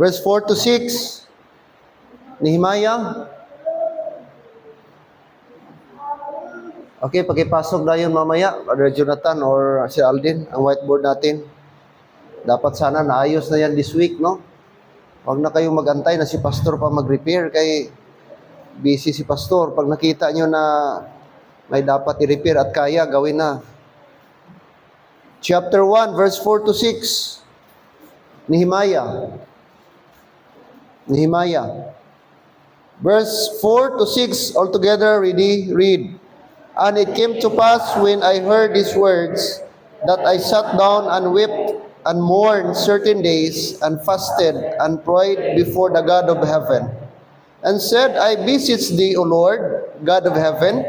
Verse 4 to 6. Nehemiah. Okay, pakipasok na yun mamaya, Brother Jonathan or si Aldin, ang whiteboard natin. Dapat sana naayos na yan this week, no? Huwag na kayong magantay na si Pastor pa mag-repair kay busy si Pastor. Pag nakita nyo na may dapat i-repair at kaya, gawin na. Chapter 1, verse 4 to 6. Nehemiah. Verse 4 to 6, altogether, read. And it came to pass when I heard these words, that I sat down and wept and mourned certain days, and fasted and prayed before the God of heaven, and said, I beseech thee, O Lord, God of heaven,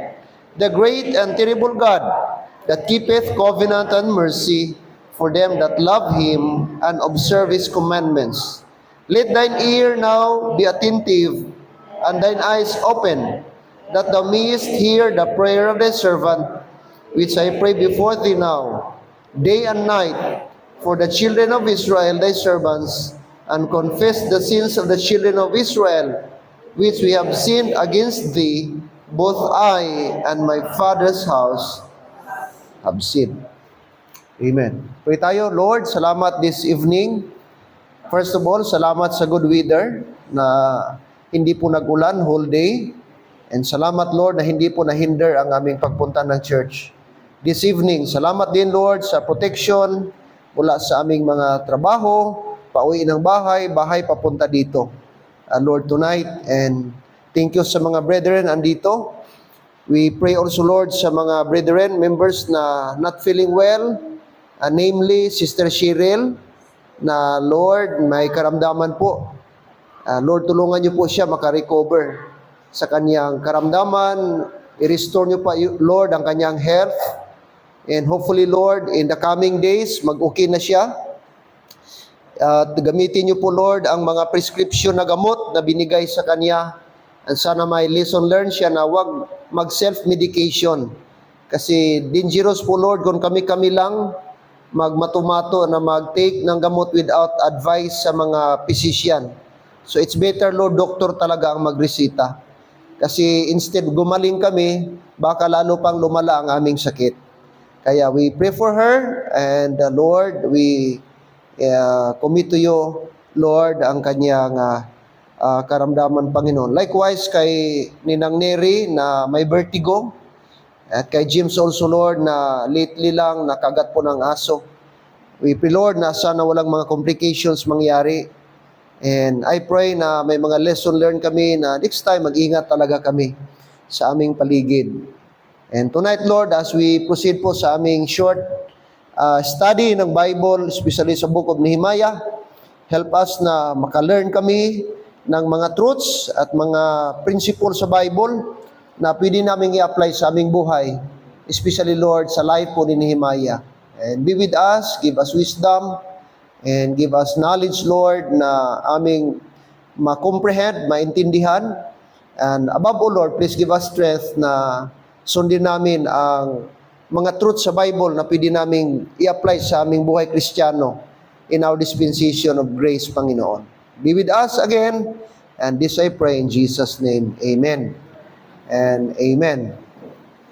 the great and terrible God, that keepeth covenant and mercy for them that love him and observe his commandments. Let thine ear now be attentive, and thine eyes open, that thou mayest hear the prayer of thy servant, which I pray before thee now, day and night, for the children of Israel, thy servants, and confess the sins of the children of Israel, which we have sinned against thee, both I and my father's house have sinned. Amen. Pray tayo, Lord, salamat this evening. First of all, salamat sa good weather na hindi po nag-ulan whole day. And salamat, Lord, na hindi po nahinder ang aming pagpunta ng church this evening. Salamat din, Lord, sa protection mula sa aming mga trabaho, pauwi ng bahay papunta dito. Lord, tonight, and thank you sa mga brethren andito. We pray also, Lord, sa mga brethren, members na not feeling well, namely, Sister Cheryl, na Lord, may karamdaman po. Lord, tulungan niyo po siya makarecover sa kanyang karamdaman. I-restore niyo pa, Lord, ang kanyang health. And hopefully, Lord, in the coming days, mag-okay na siya. Gamitin niyo po, Lord, ang mga prescription na gamot na binigay sa kanya. And sana may lesson learned siya na wag mag-self-medication. Kasi dangerous po, Lord, kung kami-kami lang magmatumato na mag-take ng gamot without advice sa mga physician. So it's better, Lord, doktor talaga ang magresita. Kasi instead gumaling kami, baka lalo pang lumala ang aming sakit. Kaya we pray for her, and Lord, we commit to you, Lord, ang kanyang karamdaman, Panginoon. Likewise, kay Ninang Neri na may vertigo, at kay James also, Lord, na lately lang nakagat po ng aso. We pray, Lord, na sana walang mga complications mangyari. And I pray na may mga lesson learned kami na next time mag-ingat talaga kami sa aming paligid. And tonight, Lord, as we proceed po sa aming short study ng Bible, especially sa Book of Nehemiah, help us na maka-learn kami ng mga truths at mga principles sa Bible na pwede namin i-apply sa aming buhay, especially, Lord, sa life po ni Nehemiah. And be with us, give us wisdom, and give us knowledge, Lord, na aming ma-comprehend, maintindihan. And above all, Lord, please give us strength na sundin namin ang mga truths sa Bible na pwede namin i-apply sa aming buhay Kristiyano in our dispensation of grace, Panginoon. Be with us again, and this I pray in Jesus' name. Amen and amen.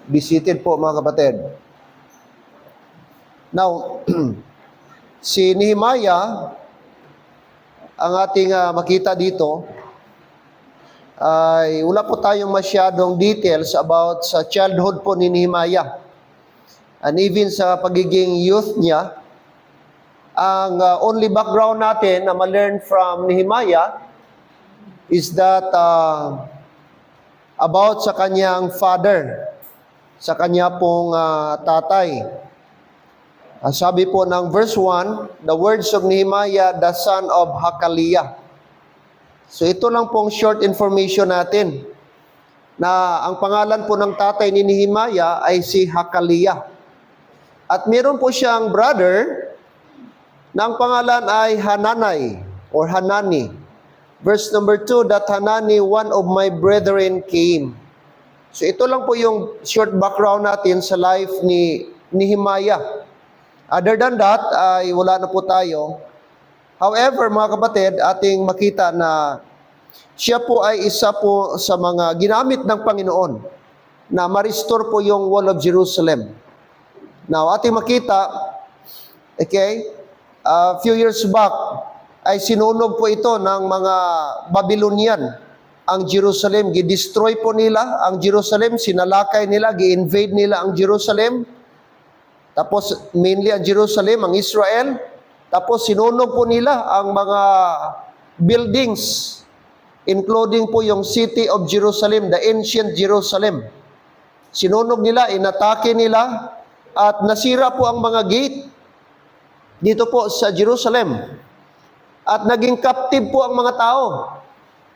Be seated po, mga kapatid. Now, si Nehemiah, ang ating makita dito, ay wala po tayong masyadong details about sa childhood po ni Nehemiah. And even sa pagiging youth niya, ang only background natin na ma-learn from Nehemiah is that about sa kanyang father, sa kanya pong tatay. Sabi po ng verse 1, the words of Nehemiah, the son of Hakaliah. So ito lang pong short information natin, na ang pangalan po ng tatay ni Nehemiah ay si Hakaliah. At meron po siyang brother na ang pangalan ay Hanani or Hanani. Verse number 2, that Hanani, one of my brethren, came. So ito lang po yung short background natin sa life ni Nehemiah. Other than that, ay wala na po tayo. However, mga kapatid, ating makita na siya po ay isa po sa mga ginamit ng Panginoon na ma-restore po yung Wall of Jerusalem. Now, ating makita, okay, a few years back, ay sinunog po ito ng mga Babylonian ang Jerusalem. Gidestroy po nila ang Jerusalem, sinalakay nila, gi-invade nila ang Jerusalem. Tapos, mainly ang Jerusalem, ang Israel. Tapos, sinunog po nila ang mga buildings, including po yung city of Jerusalem, the ancient Jerusalem. Sinunog nila, inatake nila, at nasira po ang mga gate dito po sa Jerusalem. At naging captive po ang mga tao.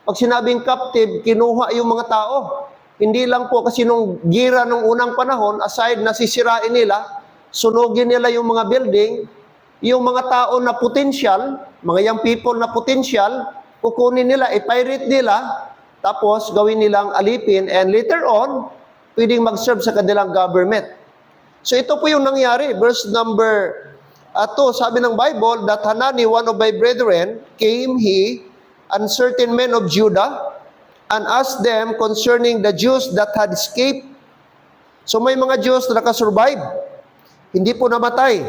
Pag sinabing captive, kinuha yung mga tao. Hindi lang po kasi nung gira nung unang panahon, aside na sisirain nila, sunugin nila yung mga building, yung mga tao na potential, mga young people na potential, kukunin nila, i-pirate nila, tapos gawin nilang alipin, and later on, pwedeng mag-serve sa kanilang government. So ito po yung nangyari. Verse number 2, sabi ng Bible, that Hanani, one of my brethren, came he, and certain men of Judah, and asked them concerning the Jews that had escaped. So may mga Jews na nakasurvive, hindi po namatay,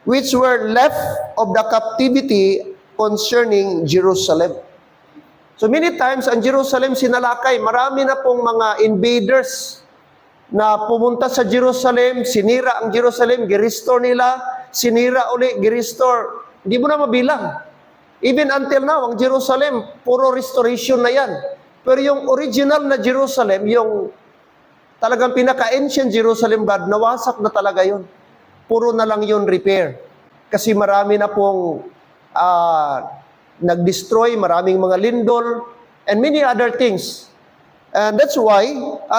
which were left of the captivity concerning Jerusalem. So many times, ang Jerusalem sinalakay. Marami na pong mga invaders na pumunta sa Jerusalem, sinira ang Jerusalem, girestore nila, sinira uli, girestore. Hindi mo na mabilang. Even until now, ang Jerusalem, puro restoration na yan. Pero yung original na Jerusalem, yung talagang pinaka-ancient Jerusalem, God, nawasak na talaga yun. Puro na lang yun repair. Kasi marami na pong nag-destroy, maraming mga lindol, and many other things. And that's why,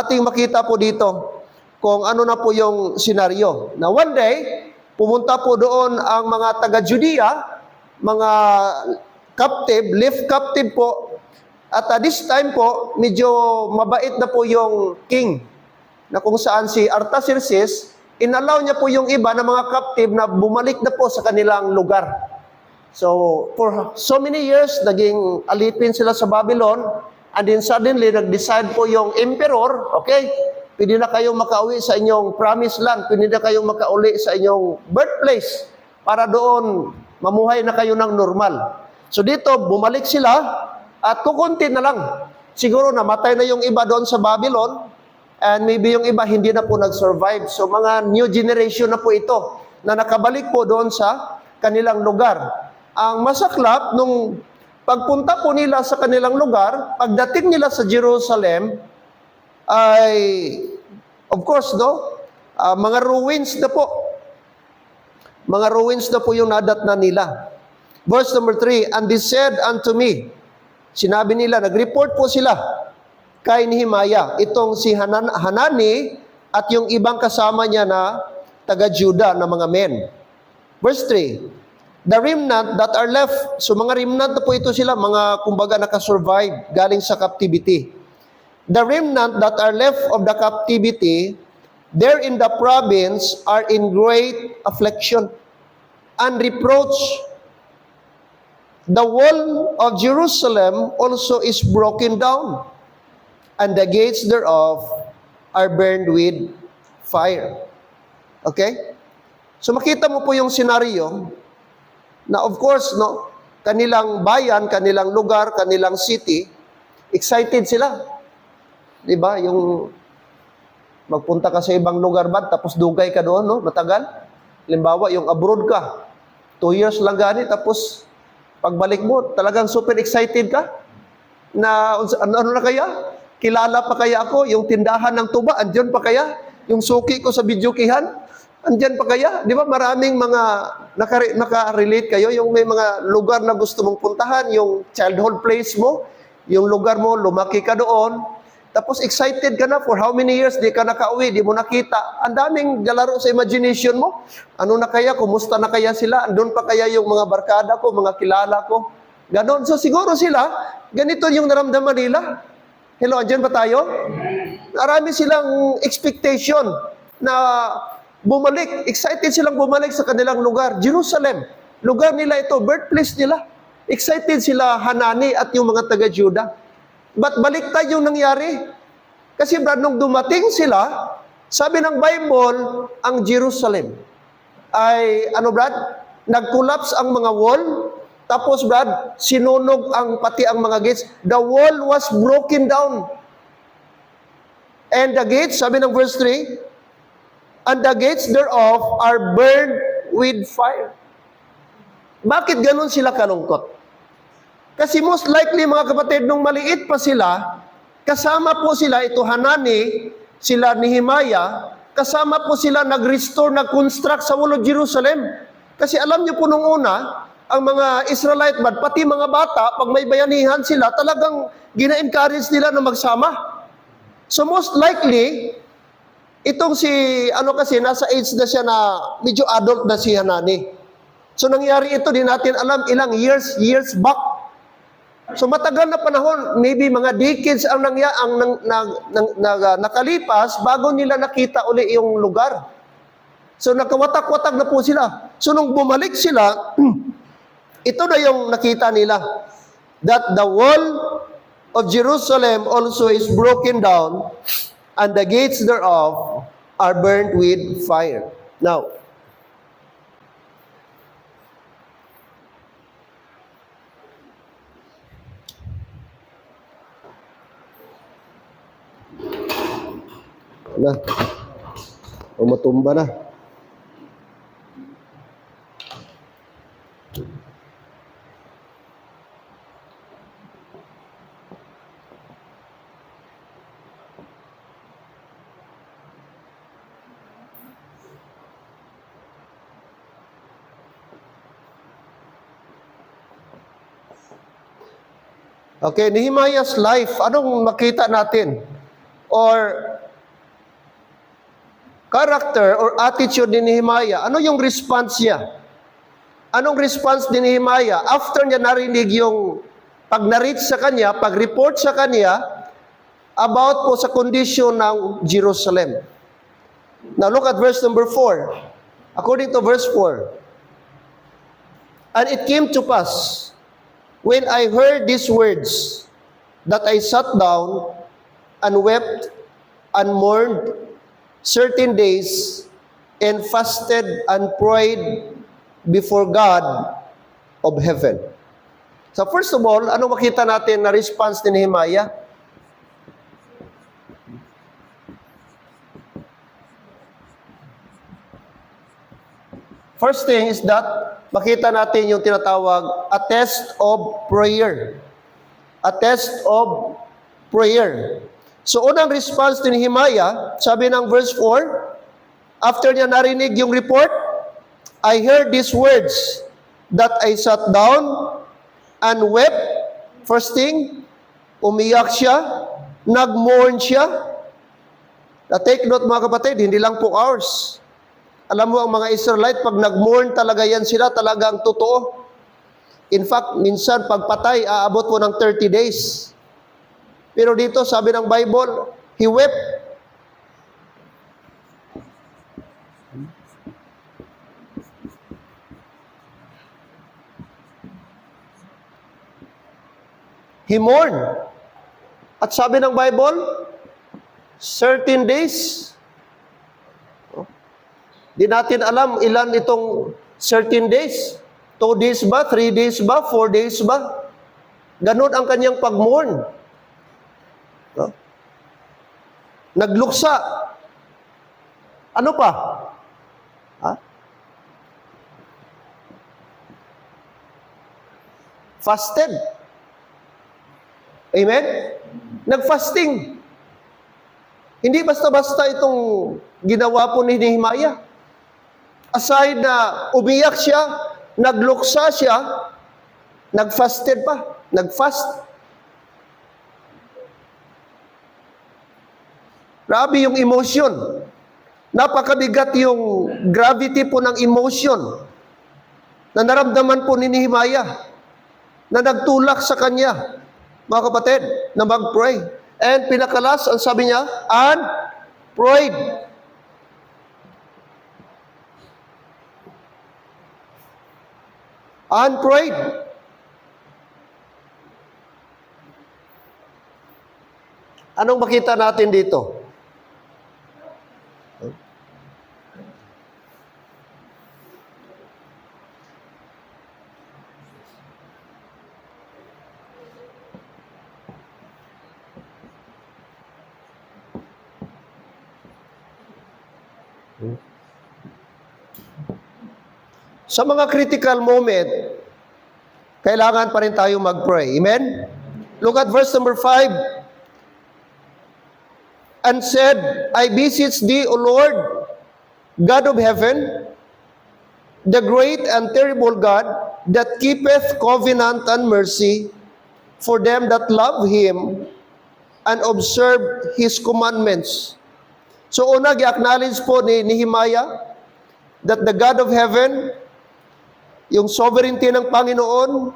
ating makita po dito kung ano na po yung senaryo. Na one day, pumunta po doon ang mga taga-Judea, mga captive, left captive po. At this time po, medyo mabait na po yung king, na kung saan si Artaxerxes, inallow niya po yung iba na mga captive na bumalik na po sa kanilang lugar. So, for so many years, naging alipin sila sa Babylon, and then suddenly, nag-decide po yung emperor, okay, pwede na kayong makauwi sa inyong promised land, pwede na kayong makauwi sa inyong birthplace, para doon, mamuhay na kayo ng normal. So dito, bumalik sila, at kukunti na lang. Siguro namatay na yung iba doon sa Babylon, and maybe yung iba hindi na po nag-survive. So mga new generation na po ito, na nakabalik po doon sa kanilang lugar. Ang masaklap, nung pagpunta po nila sa kanilang lugar, pagdating nila sa Jerusalem, ay, of course, no, mga ruins na po. Mga ruins na po yung nadatnan nila. Verse number 3, and they said unto me, sinabi nila, nag-report po sila kay Nehemiah, itong si Hanani at yung ibang kasama niya na taga-Judah na mga men. Verse 3, the remnant that are left, so mga remnant na po ito sila, mga kumbaga nakasurvive galing sa captivity. The remnant that are left of the captivity, there in the province are in great affliction and reproach. The wall of Jerusalem also is broken down, and the gates thereof are burned with fire. Okay? So makita mo po yung senaryo na of course, no, kanilang bayan, kanilang lugar, kanilang city, excited sila. 'Di ba? Yung magpunta ka sa ibang lugar ba, tapos dugay ka doon, no? Matagal. Halimbawa, yung abroad ka, 2 years lang gani, tapos pagbalik mo, talagang super excited ka na ano na kaya? Kilala pa kaya ako? Yung tindahan ng tuba, andyan pa kaya? Yung suki ko sa bidyukihan, andyan pa kaya? Di ba maraming mga nakarelate kayo? Yung may mga lugar na gusto mong puntahan, yung childhood place mo, yung lugar mo, lumaki ka doon, tapos excited ka na for how many years di ka nakauwi, di mo nakita. Ang daming galaro sa imagination mo. Ano na kaya? Kumusta na kaya sila? Andun pa kaya yung mga barkada ko, mga kilala ko? Ganon. So siguro sila, ganito yung naramdaman nila. Hello, andyan ba tayo? Marami silang expectation na bumalik. Excited silang bumalik sa kanilang lugar, Jerusalem. Lugar nila ito, birthplace nila. Excited sila Hanani at yung mga taga-Juda. But baliktad yung nangyari. Kasi Brad, nung dumating sila, sabi ng Bible, ang Jerusalem ay, Brad? Nag-collapse ang mga wall. Tapos Brad, sinunog pati ang mga gates. The wall was broken down. And the gates, sabi ng verse 3, and the gates thereof are burned with fire. Bakit ganun sila kalungkot? Kasi most likely, mga kapatid, nung maliit pa sila, kasama po sila, ito Hanani, sila Nehemiah, kasama po sila nag-restore, nag-construct sa Wall of Jerusalem. Kasi alam niyo po nung una, ang mga Israelite, pati mga bata, pag may bayanihan sila, talagang gina-encourage nila na magsama. So most likely, itong kasi nasa age na siya na medyo adult na si Hanani. So nangyari ito, di natin alam ilang years back. So matagal na panahon, maybe mga decades ang nakalipas bago nila nakita uli yung lugar. So nakawatak-watak na po sila. So nung bumalik sila, ito na yung nakita nila. That the wall of Jerusalem also is broken down, and the gates thereof are burnt with fire. Now, matumba na. Okay, Nehemiah's life, anong makita natin? Or character or attitude ni Nehemiah, ano yung response niya? Anong response ni Nehemiah after niya narinig yung pag-narrate sa kanya, pag-report sa kanya about po sa condition ng Jerusalem? Now look at verse number 4. According to verse 4, and it came to pass, when I heard these words, that I sat down and wept and mourned certain days, and fasted and prayed before God of heaven. So first of all, ano makita natin na response ni Nehemiah? First thing is that makita natin yung tinatawag a test of prayer. A test of prayer. So unang response ni Nehemiah, sabi ng verse 4, after niya narinig yung report, I heard these words, that I sat down and wept. First thing, umiyak siya, nag-mourn siya. Take note mga kapatid, hindi lang po hours. Alam mo ang mga Israelite, pag nag-mourn talaga yan sila, talagang totoo. In fact, minsan pagpatay, aabot po ng 30 days. Pero dito, sabi ng Bible, he wept. He mourned. At sabi ng Bible, certain days. Di natin alam ilan itong certain days. 2 days ba? 3 days ba? 4 days ba? Ganun ang kanyang pag-mourn. Nagluksa. Ano pa? Fasted. Amen? Nag-fasting. Hindi basta-basta itong ginawa po ni Nehemiah. Aside na umiyak siya, nagluksa siya, nag-fasted pa. Nag-fast. Grabe yung emotion. Napakabigat yung gravity po ng emotion na naramdaman po ni Nehemiah na nagtulak sa kanya, mga kapatid, na mag-pray. And pinakalas, ang sabi niya, and prayed. Unprayed. Anong makita natin dito? Sa mga critical moment, kailangan pa rin tayo mag-pray. Amen? Look at verse number 5. And said, I beseech thee, O Lord, God of heaven, the great and terrible God, that keepeth covenant and mercy for them that love Him and observe His commandments. So una, gi-acknowledge po ni Nehemiah that the God of heaven, yung sovereignty ng Panginoon,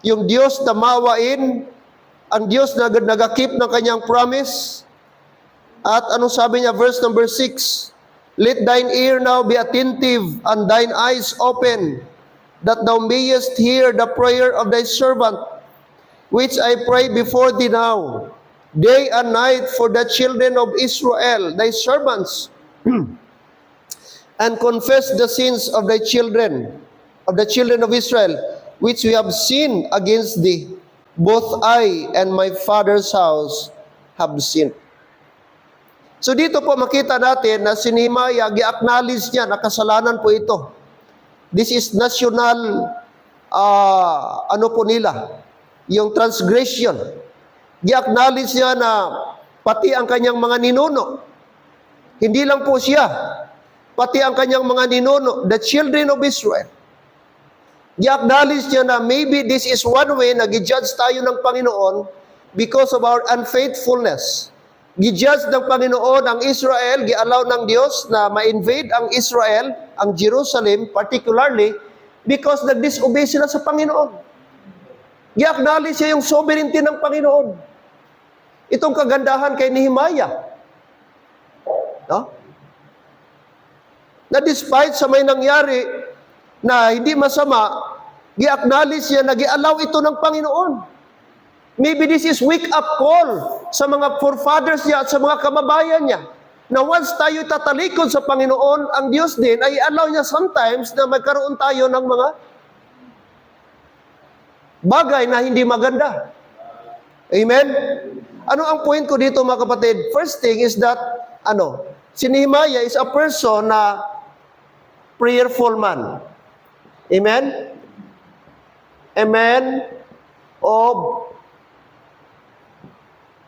yung Diyos na maawain, ang Diyos na nag-keep ng kanyang promise. At anong sabi niya, verse number 6, let thine ear now be attentive and thine eyes open, that thou mayest hear the prayer of thy servant, which I pray before thee now, day and night for the children of Israel, thy servants, and confess the sins of thy children, of the children of Israel, which we have sinned against thee. Both I and my father's house have sinned. So dito po makita natin na si Nehemiah, gi-acknowledge niya na kasalanan po ito. This is national, ano po nila, yung transgression. Gi-acknowledge niya na pati ang kanyang mga ninuno, hindi lang po siya, pati ang kanyang mga ninuno, the children of Israel. Gi-acknowledge niya na maybe this is one way na gi-judge tayo ng Panginoon because of our unfaithfulness. Gi-judge ng Panginoon ang Israel, gi-allow ng Diyos na ma-invade ang Israel, ang Jerusalem particularly, because nag-disobey sila sa Panginoon. Gi-acknowledge niya yung sovereignty ng Panginoon. Itong kagandahan kay Nehemiah. No? Na despite sa may nangyari na hindi masama, gi-acknowledge niya na gi-allow ito ng Panginoon. Maybe this is wake-up call sa mga forefathers niya at sa mga kababayan niya, na once tayo tatalikod sa Panginoon, ang Diyos din ay allow niya sometimes na magkaroon tayo ng mga bagay na hindi maganda. Amen? Ano ang point ko dito, mga kapatid? First thing is that, si Nehemiah is a person na prayerful man. Amen? A man of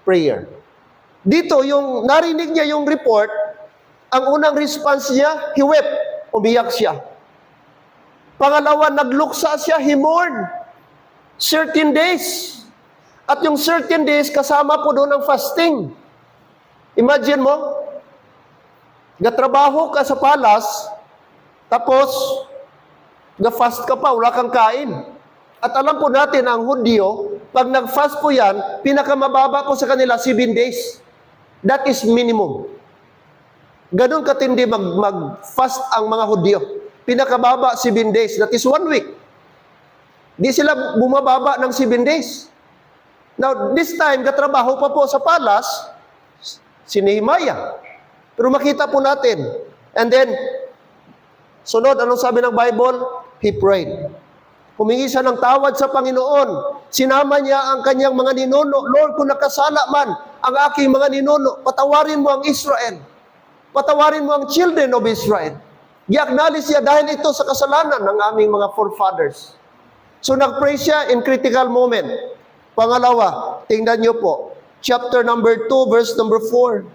prayer. Dito, yung narinig niya yung report, ang unang response niya, he wept. Umiyak siya. Pangalawa, nagluksa siya, he mourned. 13 days. At yung 13 days, kasama po doon ang fasting. Imagine mo, gatrabaho ka sa palace, tapos, ga-fast ka pa, wala kang kain. At alam po natin, ang Hudyo, pag nag-fast po yan, pinakamababa po sa kanila, 7 days. That is minimum. Ganun katindi mag-fast ang mga Hudyo. Pinakababa, 7 days. That is 1 week. Di sila bumababa ng 7 days. Now, this time, katrabaho pa po sa palace, si Nehemiah. Pero makita po natin. And then, sunod, anong sabi ng Bible? He prayed. Humingi siya ng tawad sa Panginoon. Sinama niya ang kanyang mga ninuno. Lord, kung nakasala man ang aking mga ninuno, patawarin mo ang Israel. Patawarin mo ang children of Israel. I-acknowledge siya dahil ito sa kasalanan ng aming mga forefathers. So nag-pray siya in critical moment. Pangalawa, tingnan niyo po. Chapter number 2, verse number 4.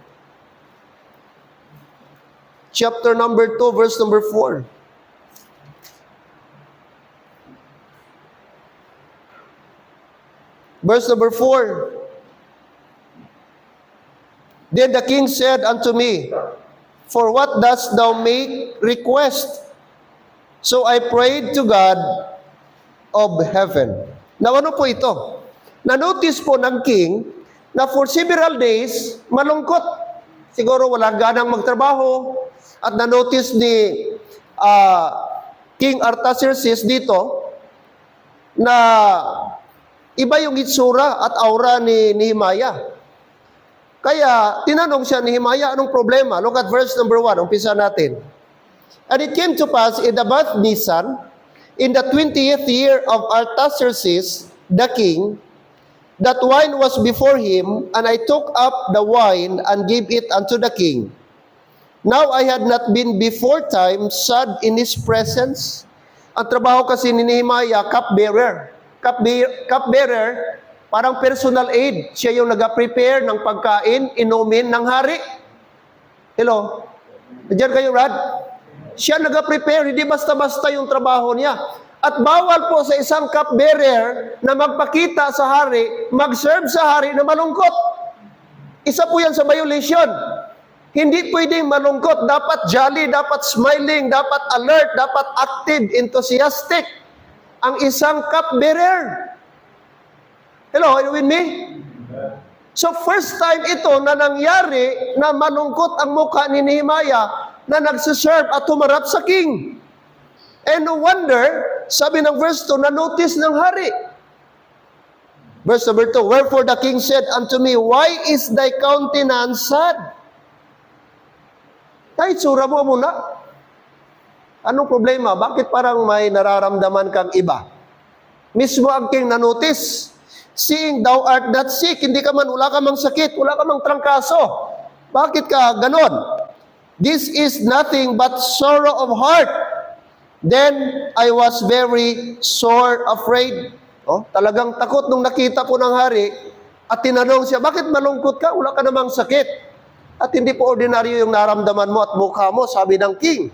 Chapter number 2, verse number 4. Verse number 4. Then the king said unto me, for what dost thou make request? So I prayed to God of heaven. Now ano po ito? Na-notice po ng king na for several days, malungkot. Siguro walang ganang magtrabaho. At na-notice ni King Artaxerxes dito na iba yung itsura at aura ni Nehemiah. Kaya, tinanong siya ni Nehemiah, anong problema? Look at verse number 1, umpisa natin. And it came to pass in the month Nisan, in the 20th year of Artaxerxes, the king, that wine was before him, and I took up the wine and gave it unto the king. Now I had not been before time sad in his presence. Ang trabaho kasi ni Nehemiah, cupbearer. Cupbearer, parang personal aid. Siya yung nag-prepare ng pagkain, inumin ng hari. Hello? Diyan kayo, Rad? Siya nag-prepare, hindi basta-basta yung trabaho niya. At bawal po sa isang cupbearer na magpakita sa hari, mag-serve sa hari na malungkot. Isa po yan sa violation. Hindi pwedeng malungkot. Dapat jolly, dapat smiling, dapat alert, dapat active, enthusiastic. Ang isang cupbearer. Hello, are you with me? So first time ito na nangyari na malungkot ang mukha ni Nehemiah na nagsiserve at humarap sa king. And no wonder, sabi ng verse 2, na-notice ng hari. Verse number 2, wherefore the king said unto me, why is thy countenance sad? Kahit sura mo muna. Anong problema? Bakit parang may nararamdaman kang iba? Mismo ang king na-notice. Seeing thou art not sick, hindi ka man, wala ka mang sakit, wala ka mang trangkaso. Bakit ka ganon? This is nothing but sorrow of heart. Then I was very sore afraid. Oh, talagang takot nung nakita po ng hari at tinanong siya, bakit malungkot ka? Wala ka namang sakit. At hindi po ordinaryo yung naramdaman mo at mukha mo, sabi ng king.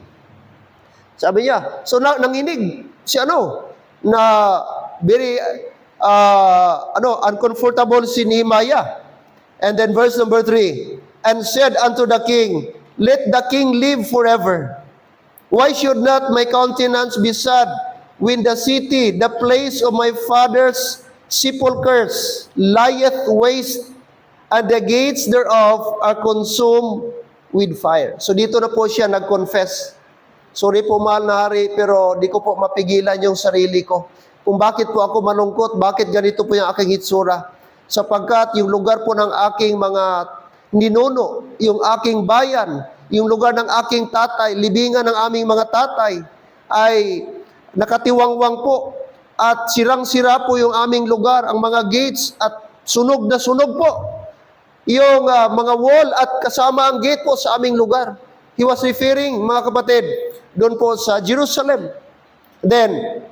Sabi niya, so nanginig si na very uncomfortable si Nehemiah. And then verse number 3, and said unto the king, let the king live forever. Why should not my countenance be sad when the city, the place of my father's sepulchres, lieth waste, and the gates thereof are consumed with fire? So dito na po siya nag-confess. Sorry po, mahal na hari, pero di ko po mapigilan yung sarili ko. Kung bakit po ako malungkot, bakit ganito po yung aking itsura. Sapagkat yung lugar po ng aking mga ninuno, yung aking bayan, yung lugar ng aking tatay, libingan ng aming mga tatay, ay nakatiwangwang po. At sirang-sira po yung aming lugar, ang mga gates, at sunog na sunog po yung mga wall at kasama ang gate po sa aming lugar. He was referring, mga kapatid, doon po sa Jerusalem. Then,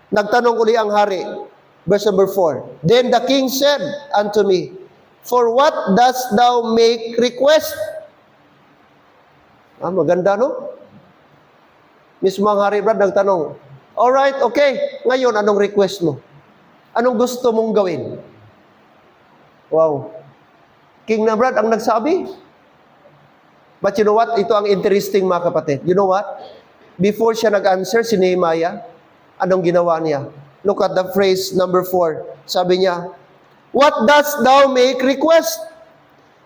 nagtanong uli ang hari. Verse number 4. Then the king said unto me, for what dost thou make request? Maganda, no? Mismo ang hari, Brad, nagtanong, alright, okay, ngayon, anong request mo? Anong gusto mong gawin? Wow. King na Brad ang nagsabi. But you know what? Ito ang interesting, mga kapatid. You know what? Before siya nag-answer, si Nehemiah, anong ginawa niya? Look at the phrase number 4. Sabi niya, what dost thou make request?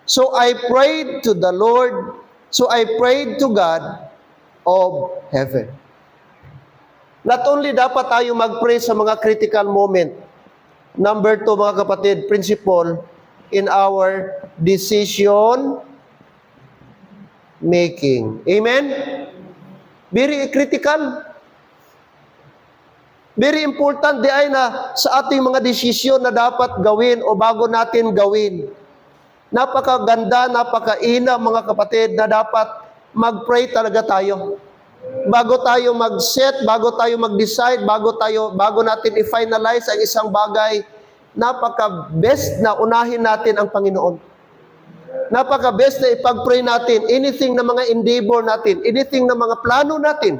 So I prayed to the Lord, so I prayed to God of heaven. Not only dapat tayo mag-pray sa mga critical moment. Number 2, mga kapatid, principle, in our decision making. Amen? Very critical. Very important di ay na sa ating mga desisyon na dapat gawin o bago natin gawin. Napakaganda, napakaina, mga kapatid, na dapat mag-pray talaga tayo. Bago tayo mag-set, bago tayo mag-decide, bago natin i-finalize ang isang bagay, napaka-best na unahin natin ang Panginoon. Napaka-best na ipag-pray natin. Anything na mga endeavor natin, anything na mga plano natin,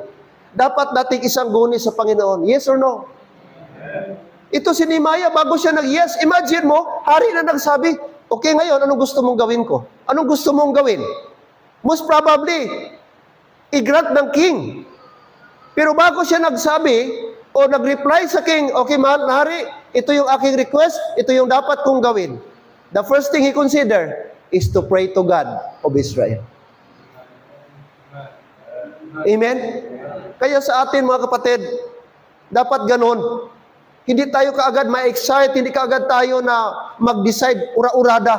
dapat nating isang guni sa Panginoon. Yes or no? Ito si Nehemiah, bago siya nag-yes, imagine mo, hari na nagsabi, okay ngayon, anong gusto mong gawin ko? Anong gusto mong gawin? Most probably, i-grant ng king. Pero bago siya nagsabi, o nag-reply sa king, okay mahal na hari, ito yung aking request, ito yung dapat kong gawin. The first thing he considered is to pray to God of Israel. Amen? Kaya sa atin, mga kapatid, dapat ganon. Hindi tayo kaagad ma-excite, hindi kaagad tayo na mag-decide ura-urada.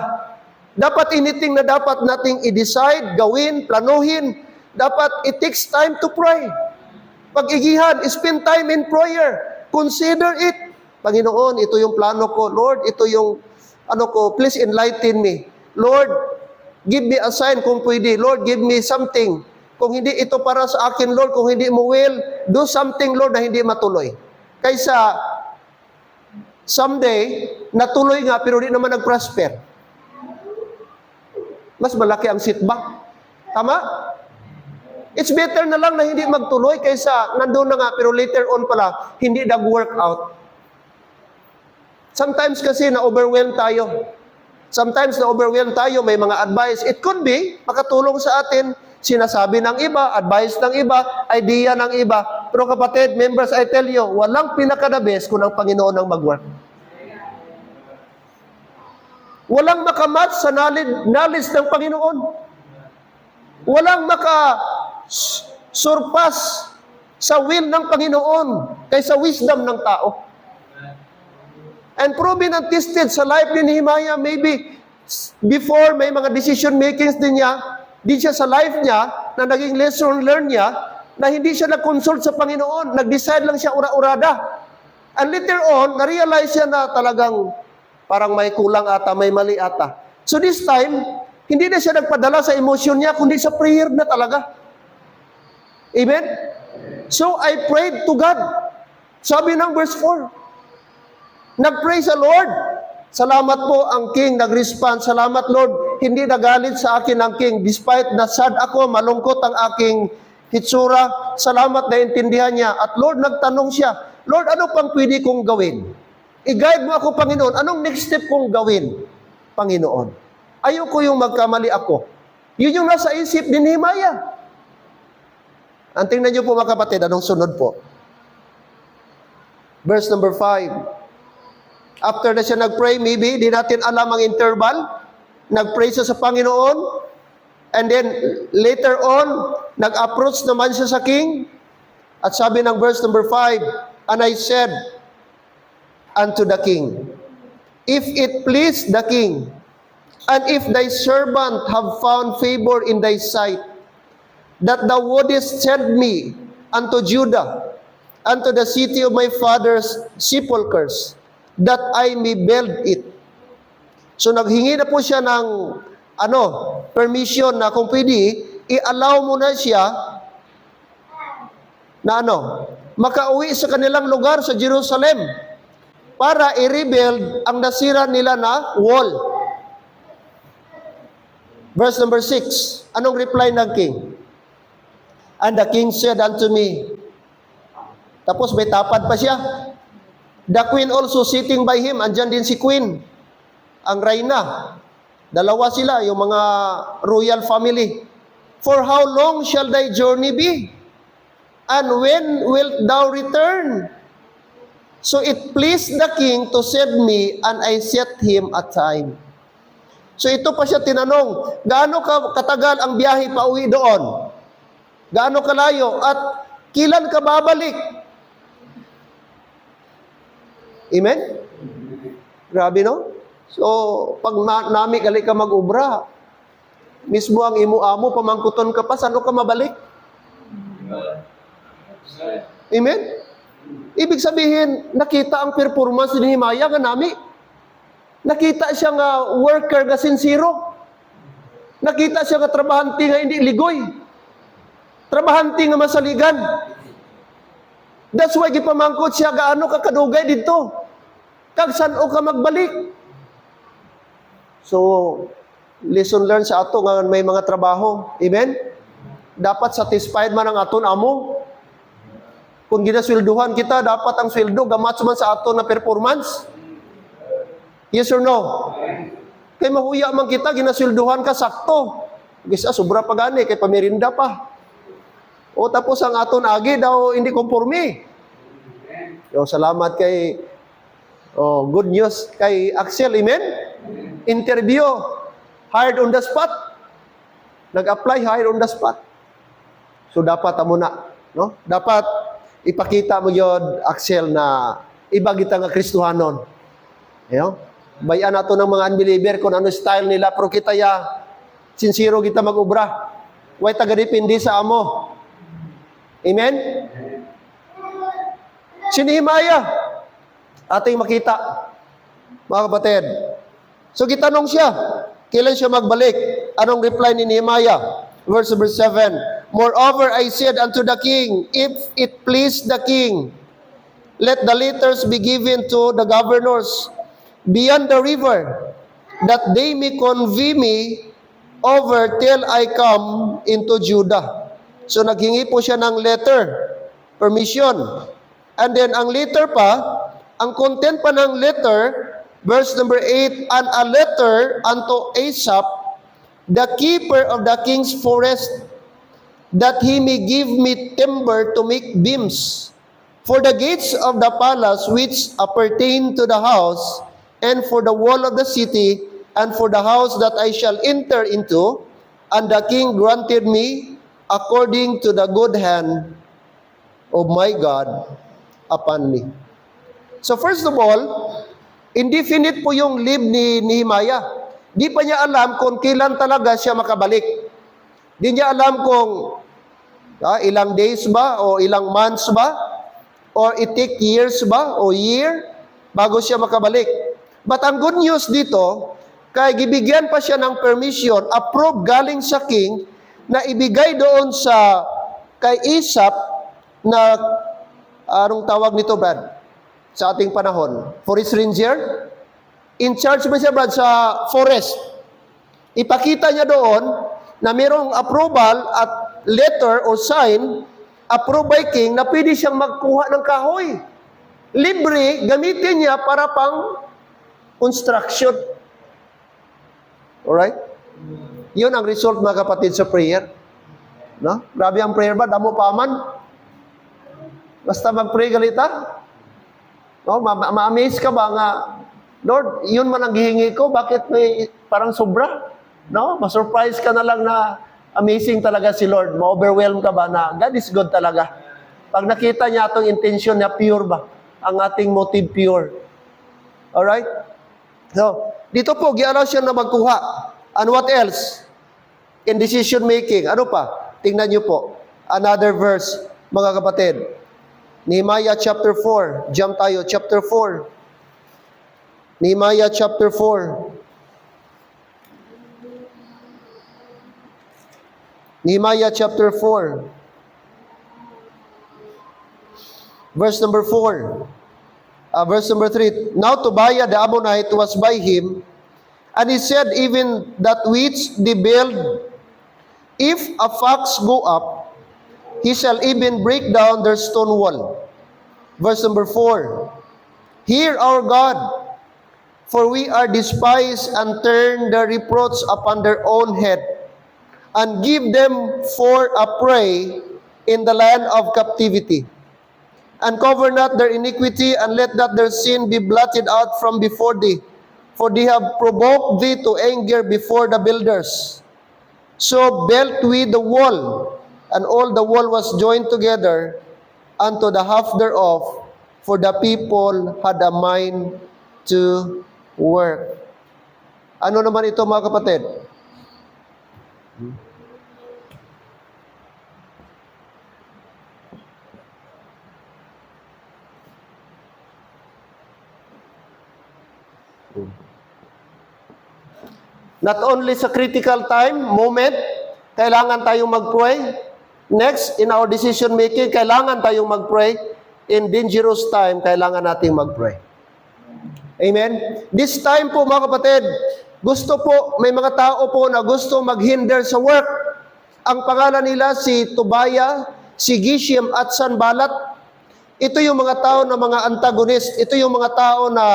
Dapat anything na dapat nating i-decide, gawin, planuhin, dapat it takes time to pray. Pag-igihan, spend time in prayer. Consider it. Panginoon, ito yung plano ko. Lord, ito yung please enlighten me. Lord, give me a sign kung pwede. Lord, give me something. Kung hindi ito para sa akin, Lord, kung hindi mo will, do something, Lord, na hindi matuloy. Kaysa, someday, natuloy nga, pero di naman nag-prosper. Mas malaki ang setback. Tama? It's better na lang na hindi magtuloy kaysa nandun na nga, pero later on pala, hindi nag-work out. Sometimes kasi na-overwhelm tayo. Sometimes na-overwhelm tayo, may mga advice. It could be, makatulong sa atin, sinasabi ng iba, advice ng iba, idea ng iba. Pero kapatid, members, I tell you, walang pinaka-the best kung ang Panginoon ang mag-work. Walang makamatch sa knowledge ng Panginoon. Walang surpass sa will ng Panginoon kaysa wisdom ng tao. And proven and tested sa life ni Nehemiah, maybe before may mga decision makings din siya sa life niya, na naging lesson learned niya, na hindi siya nag-consult sa Panginoon, nag-decide lang siya ura-urada. And later on, na-realize siya na talagang parang may kulang ata, may mali ata. So this time, hindi na siya nagpadala sa emosyon niya, kundi sa prayer na talaga. Amen? So I prayed to God. Sabi ng verse 4, nag-pray sa Lord. Salamat po ang king, nag-respond. Salamat Lord, hindi nagalit sa akin ang king. Despite na sad ako, malungkot ang aking hitsura, salamat na intindihan niya. At Lord, nagtanong siya, Lord, ano pang pwede kong gawin? I-guide mo ako, Panginoon. Anong next step kong gawin, Panginoon? Ayoko yung magkamali ako. Yun yung nasa isip ni Nehemiah. Ang tingnan niyo po mga kapatid, anong sunod po? Verse number 5. After na siya nag-pray, maybe, di natin alam ang interval. Nag-pray siya sa Panginoon. And then, later on, nag-approach naman siya sa king. At sabi ng verse number 5, and I said unto the king, if it please the king, and if thy servant have found favor in thy sight, that thou wouldest send me unto Judah, unto the city of my father's sepulchres, that I may build it. So naghingi na po siya ng permission na kung pwede, i-allow mo na siya na makauwi sa kanilang lugar sa Jerusalem para i-rebuild ang nasira nila na wall. Verse number 6, anong reply ng king? And the king said unto me, tapos may tapad pa siya. The queen also sitting by him, andyan din si queen, ang reyna. Dalawa sila, yung mga royal family. For how long shall thy journey be? And when wilt thou return? So it pleased the king to send me, and I set him a time. So ito pa siya tinanong, gaano katagal ang biyahe pa uwi doon? Gaano kalayo? At kailan ka babalik? Amen? Grabe, no? So, pag nami gali ka mag-ubra, mismo ang imu-amo, pamangkuton ka pa, saan ka mabalik? Amen? Ibig sabihin, nakita ang performance ni Nehemiah nga nami. Nakita siya nga worker nga sincero. Nakita siya nga trabahante nga hindi ligoy. Trabahante nga masaligan. That's why gipamangkot siya gaano ka kadugay dito. Kag saan-o ka magbalik. So, lesson learned sa ato nga may mga trabaho. Amen? Dapat satisfied man ang aton amo. Kung ginaswelduhan kita, dapat ang sweldo gamatch man sa aton na performance. Yes or no? Kay mahuya man kita, ginaswelduhan ka sakto. Gisa, sobra pa gani, kay pamirinda pa. O tapos ang aton agi daw hindi konforme. So, salamat kay good news kay Axel, amen? Interview, hired on the spot. Nag-apply, hired on the spot. So dapat amo na, no? Dapat ipakita mo yun, Axel, na iba kita nga Kristohanon. You know? Bayan nato ng mga unbeliever kung ano style nila, pero kita sincero kita mag-ubra. Way taga-depende sa amo. Amen? Si Nehemiah, ating makita, mga kapatid. So, gitanong siya, kailan siya magbalik? Anong reply ni Nehemiah? Verse number 7, Moreover, I said unto the king, if it please the king, let the letters be given to the governors beyond the river, that they may convey me over till I come into Judah. So naghingi po siya ng letter, permission. And then ang letter pa, ang content pa ng letter, verse number 8, and a letter unto Asaph, the keeper of the king's forest, that he may give me timber to make beams for the gates of the palace which appertain to the house, and for the wall of the city, and for the house that I shall enter into. And the king granted me according to the good hand of my God upon me. So first of all, indefinite po yung leave ni Nehemiah. Di pa niya alam kung kailan talaga siya makabalik. Di niya alam kung ilang days ba, o ilang months ba, or it take years ba, o year, bago siya makabalik. But ang good news dito, kay gibigyan pa siya ng permission, approved galing sa king, na ibigay doon kay Asaph na, anong tawag nito, Brad? Sa ating panahon, forest ranger, in charge ba siya, Brad, sa forest. Ipakita niya doon na mayroong approval at letter o sign, approved by king, na pwede siyang magkuha ng kahoy. Libre, gamitin niya para pang construction. Alright? Yun ang result, mga kapatid, sa prayer. No? Grabe ang prayer ba? Damo pa man. Basta mag-pray galita. No? Ma-amaze ka ba nga, Lord, yun man ang gihingi ko, bakit may parang sobra? No? Ma-surprise ka na lang na amazing talaga si Lord. Ma-overwhelm ka ba na God is good talaga. Pag nakita niya itong intention niya, pure ba? Ang ating motive pure. Alright? So, dito po, gi-allow siya na magkuha. And what else? In decision making. Ano pa? Tingnan niyo po. Another verse, mga kapatid. Nehemiah chapter 4. Jump tayo, chapter 4. Nehemiah chapter 4. Nehemiah chapter 4. Verse number 4. Verse number 3. Now Tobiah the Ammonite was by him, and he said, even that which they build, if a fox go up, he shall even break down their stone wall. Verse number 4. Hear our God, for we are despised, and turn their reproach upon their own head, and give them for a prey in the land of captivity. And cover not their iniquity, and let not their sin be blotted out from before thee. For they have provoked thee to anger before the builders. So built we the wall, and all the wall was joined together unto the half thereof, for the people had a mind to work. Ano naman ito, mga kapatid? Not only sa critical time, moment, kailangan tayong mag-pray. Next, in our decision making, kailangan tayong mag-pray. In dangerous time, kailangan nating mag-pray. Amen? This time po, mga kapatid, gusto po, may mga tao po na gusto mag-hinder sa work. Ang pangalan nila si Tobiah, si Geshem at Sanballat. Ito yung mga tao na mga antagonist. Ito yung mga tao na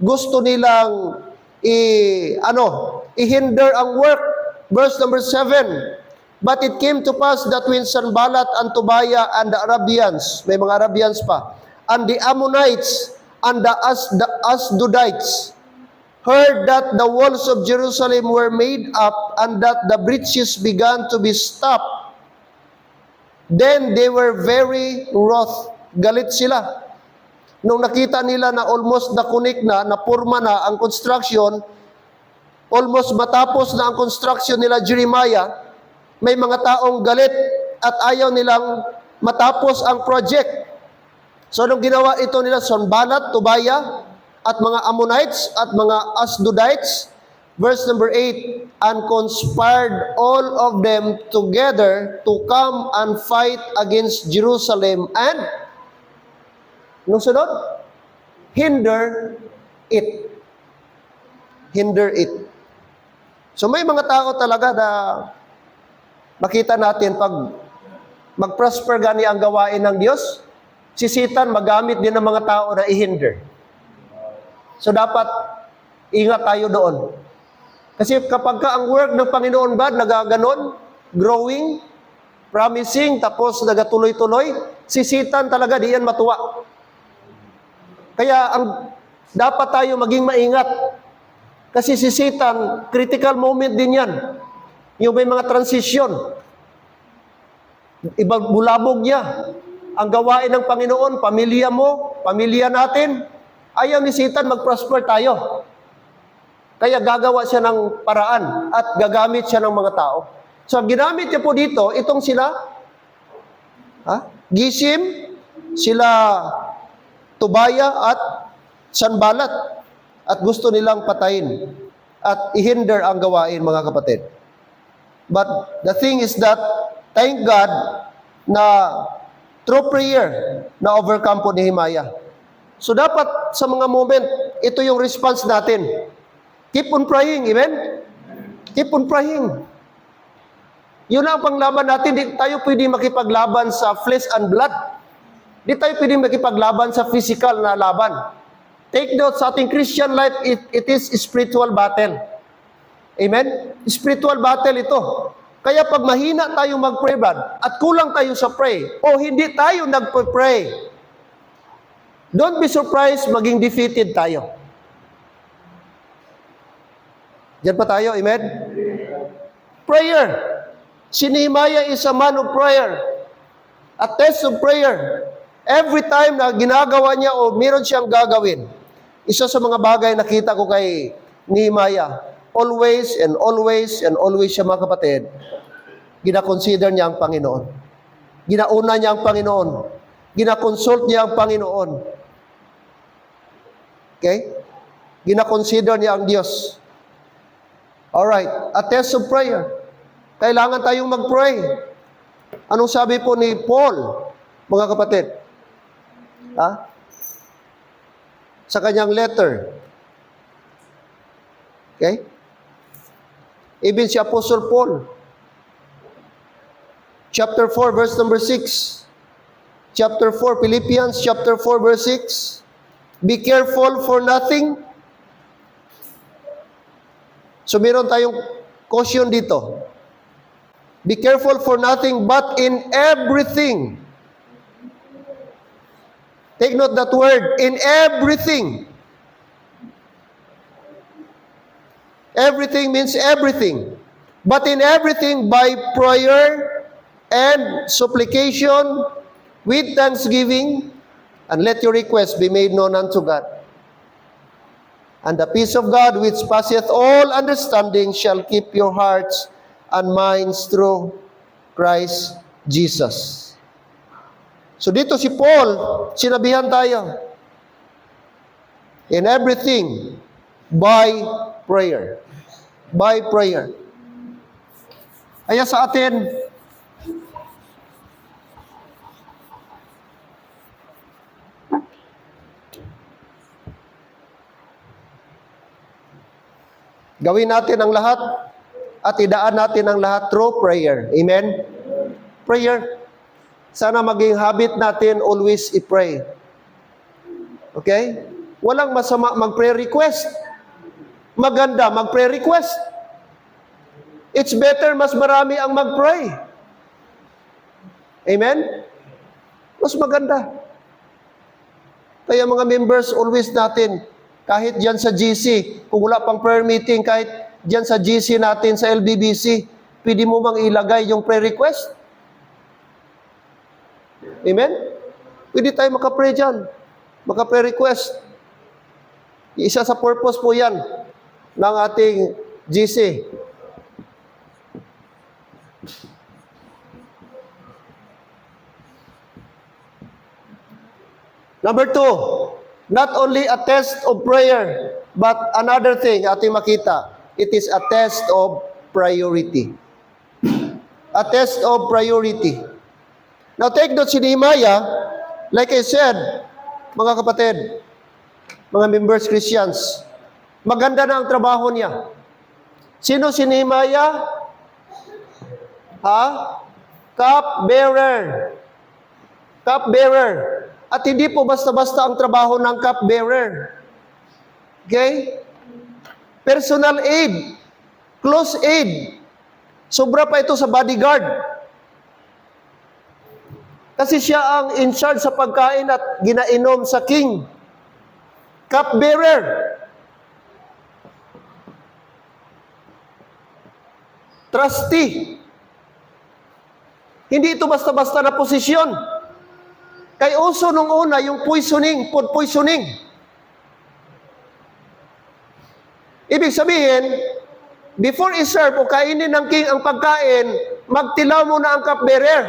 gusto nilang i-hinder ang work. Verse number 7. But it came to pass that when Sanballat and Tobiah and the Arabians, may mga Arabians pa, and the Ammonites and the Asdodites heard that the walls of Jerusalem were made up and that the breaches began to be stopped, then they were very wroth. Galit sila. nung nakita nila na almost nakunik na, napurma na ang construction, almost matapos na ang construction nila Jeremiah, may mga taong galit at ayaw nilang matapos ang project. So, nung ginawa ito nila Sanballat, Tobiah, at mga Ammonites, at mga Asdodites, verse number 8, and conspired all of them together to come and fight against Jerusalem and, nung sunod, hinder it. Hinder it. So may mga tao talaga na makita natin pag mag-prosper gani ang gawain ng Diyos, si Satan magamit din ng mga tao na i-hinder. So dapat ingat tayo doon. Kasi kapag ka ang work ng Panginoon ba nagaganon, growing, promising, tapos nagatuloy-tuloy, si Satan talaga di yan matuwa. Kaya dapat tayo maging maingat. Kasi si Satan, critical moment din yan. Yung may mga transition. Bulabog niya. Ang gawain ng Panginoon, pamilya mo, pamilya natin, ayaw ni Satan mag-prosper tayo. Kaya gagawa siya ng paraan at gagamit siya ng mga tao. So, ginamit niya po dito, itong sila, Gisim, sila Tobiah at Sanballat, at gusto nilang patayin at i-hinder ang gawain, mga kapatid. But the thing is that, thank God na through prayer na overcome po ni Nehemiah. So dapat sa mga moment, ito yung response natin. Keep on praying, amen? Keep on praying. Yun ang panglaban natin. Di tayo pwede makipaglaban sa flesh and blood. Di tayo pwede makipaglaban sa physical na laban. Take note, sa ating Christian life, it is spiritual battle. Amen? Spiritual battle ito. Kaya pag mahina tayo mag-pray, at kulang tayo sa pray, o hindi tayo nag-pray, don't be surprised maging defeated tayo. Diyan pa tayo, amen? Prayer. Si Nehemiah is a man of prayer. A test of prayer. Every time na ginagawa niya o meron siyang gagawin, isa sa mga bagay nakita ko kay Nehemiah, always and always and always siya, mga kapatid, gina-consider niya ang Panginoon. Ginauna niya ang Panginoon. Gina-consult niya ang Panginoon. Okay? Gina-consider niya ang Diyos. Alright, a test of prayer. Kailangan tayong mag-pray. Anong sabi po ni Paul, mga kapatid? Sa kanyang letter. Okay? Even si Apostle Paul. Chapter 4, verse number 6. Chapter 4, Philippians, chapter 4, verse 6. Be careful for nothing. So, meron tayong caution dito. Be careful for nothing, but in everything. Take note that word, in everything. Everything means everything. But in everything, by prayer and supplication, with thanksgiving, and let your requests be made known unto God. And the peace of God, which passeth all understanding, shall keep your hearts and minds through Christ Jesus. So dito si Paul, sinabihan tayo, in everything, by prayer. By prayer. Kaya sa atin, gawin natin ang lahat at idaan natin ang lahat through prayer. Amen? Prayer. Sana maging habit natin always i-pray. Okay? Walang masama mag-pray request. Maganda mag-pray request. It's better mas marami ang mag-pray. Amen? Mas maganda. Kaya mga members, always natin, kahit dyan sa GC, kung wala pang prayer meeting, kahit dyan sa GC natin, sa LBBC, pwede mo mang ilagay yung prayer request. Amen? Pwede tayo makapray dyan. Maka-prayer request. Isa sa purpose po yan ng ating GC. Number 2, not only a test of prayer, but another thing ating makita, it is a test of priority. A test of priority. Now take note si Nehemiah, like I said, mga kapatid, mga members Christians, maganda na ang trabaho niya. Sino si Nehemiah? Cup-bearer. Cup-bearer. At hindi po basta-basta ang trabaho ng cup-bearer. Okay? Personal aid. Close aid. Sobra pa ito sa bodyguard. Kasi siya ang in charge sa pagkain at ginainom sa king. Cup-bearer. Trustee. Hindi ito basta-basta na posisyon. Kay uso nung una, yung poisoning, food poisoning. Ibig sabihin, before i-serve o kainin ng king ang pagkain, magtilaw muna ang cupbearer.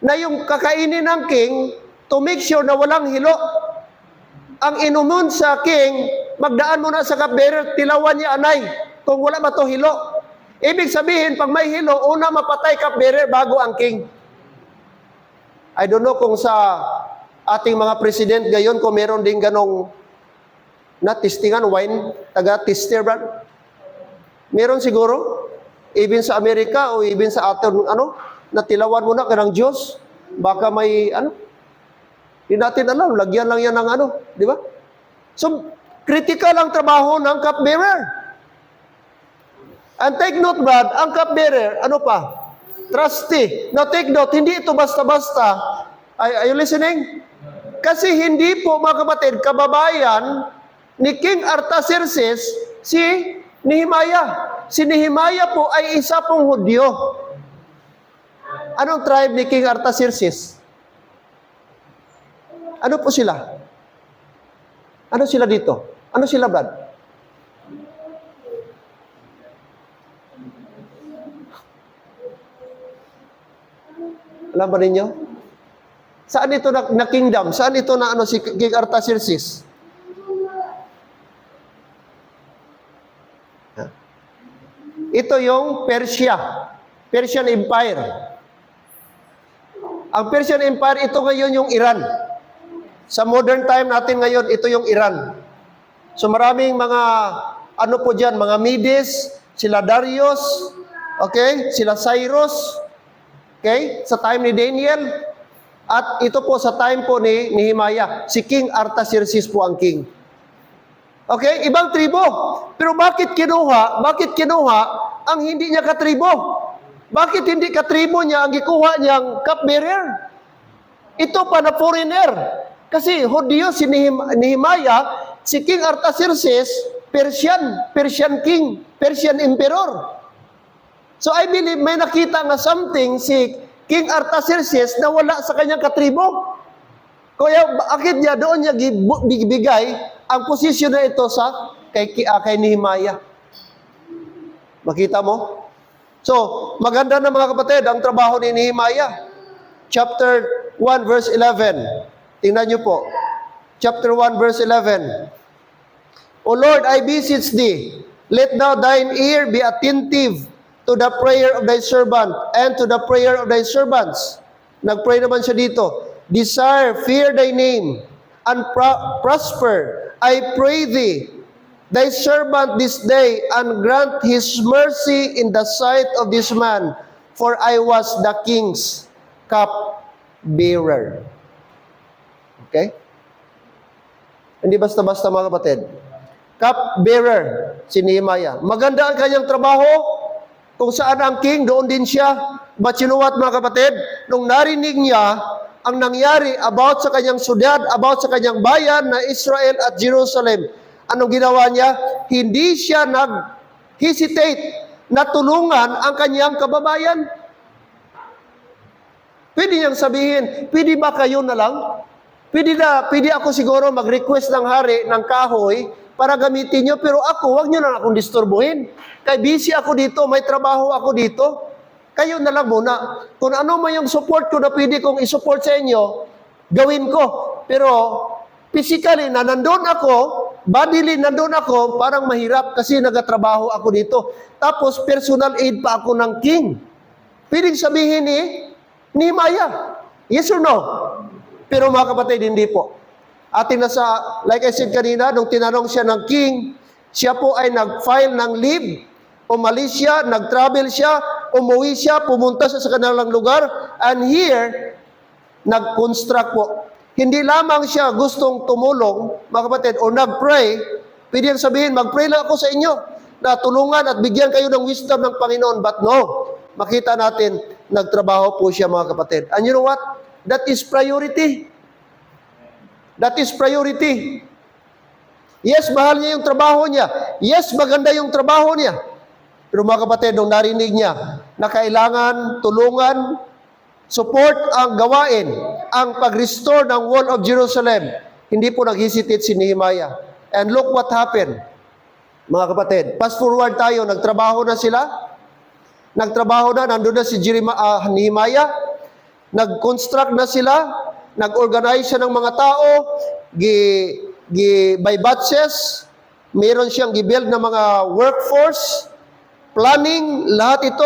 Na yung kakainin ng king, to make sure na walang hilo. Ang inumun sa king, magdaan muna sa cupbearer, tilawan niya anay, kung wala ba to hilo. Ibig sabihin, pag may hilo, una mapatay cupbearer bago ang king. I don't know kung sa ating mga president ngayon, kung meron din ganong na-testingan, wine, taga-tester, brad. Meron siguro, even sa Amerika o even sa ating, natilawan mo na kanang Diyos, baka may, hindi natin alam, lagyan lang yan ng di ba? So, critical ang trabaho ng cupbearer. And take note, brad, ang cupbearer, trustee. Now take note, hindi ito basta-basta. Are you listening? Kasi hindi po, mga kapatid, kababayan ni King Artaxerxes, si Nehemiah. Si Nehemiah po ay isa pong Hudyo. Anong tribe ni King Artaxerxes? Ano po sila? Ano sila dito? Ano sila, Brad? Alam ba ninyo? Saan ito na kingdom? Saan ito na si King Artaxerxes? Ito yung Persia. Persian Empire. Ang Persian Empire, ito ngayon yung Iran. Sa modern time natin ngayon, ito yung Iran. So maraming mga, po dyan, mga Medes, sila Darius, okay, sila Cyrus, okay, sa time ni Daniel, at ito po sa time po ni Nehemiah, si King Artaxerxes po ang king. Okay, ibang tribo. Pero bakit kinuha ang hindi niya katribo? Bakit hindi katribo niya ang gikuha niyang cupbearer? Ito pa na foreigner. Kasi Hudyo si Nehemiah, si King Artaxerxes, Persian king, Persian emperor. So I believe may nakita nga something si King Artaxerxes na wala sa kanyang katribo. Kaya bakit niya doon niya bigay ang posisyon na ito sa kay Nehemiah. Makita mo? So, maganda na mga kapatid ang trabaho ni Nehemiah. Chapter 1 verse 11. Tingnan niyo po. Chapter 1 verse 11. O Lord, I beseech thee, let thou thine ear be attentive to the prayer of thy servant and to the prayer of thy servants. Nagpray naman siya dito. Desire, fear thy name, and prosper. I pray thee, thy servant this day, and grant his mercy in the sight of this man, for I was the king's cup-bearer. Okay? Hindi basta-basta mga kapatid. Cup-bearer, si Nehemiah. Maganda ang kanyang trabaho. Kung saan ang king, doon din siya. But you know what, mga kapatid? Nung narinig niya ang nangyari about sa kanyang syudad, about sa kanyang bayan na Israel at Jerusalem, anong ginawa niya? Hindi siya nag-hesitate na tulungan ang kanyang kababayan. Pwede niyang sabihin, pwede ba kayo na lang? Pwede ako siguro mag-request ng hari ng kahoy para gamitin nyo, pero ako, wag nyo na akong disturbuhin. Kaya busy ako dito, may trabaho ako dito. Kayo na lang muna. Kung ano man yung support ko na pwede kong isupport sa inyo, gawin ko. Pero physically na nandun ako, bodily nandun ako, parang mahirap kasi nagatrabaho ako dito. Tapos personal aid pa ako ng king. Pwedeng sabihin ni Nehemiah, yes or no? Pero mga kapatid, hindi po. Atin na sa, like I said kanina, nung tinanong siya ng king, siya po ay nag-file ng leave, umalis siya, nag-travel siya, umuwi siya, pumunta siya sa kanilang lugar, and here, nag-construct po. Hindi lamang siya gustong tumulong, mga kapatid, o nag-pray, pwede sabihin, mag-pray lang ako sa inyo, na tulungan at bigyan kayo ng wisdom ng Panginoon, but no, makita natin, nagtrabaho po siya, mga kapatid. And you know what? That is priority. That is priority. Yes, mahal niya yung trabaho niya. Yes, maganda yung trabaho niya. Pero mga kapatid, nung narinig niya na kailangan tulungan, support ang gawain, ang pag-restore ng Wall of Jerusalem, hindi po nag-hesitate si Nehemiah. And look what happened. Mga kapatid, fast forward tayo, nagtrabaho na sila. Nagtrabaho na, nandun na si Nehemiah. Nag-construct na sila, nag-organize siya ng mga tao, by batches, mayroon siyang gibuild na mga workforce, planning, lahat ito,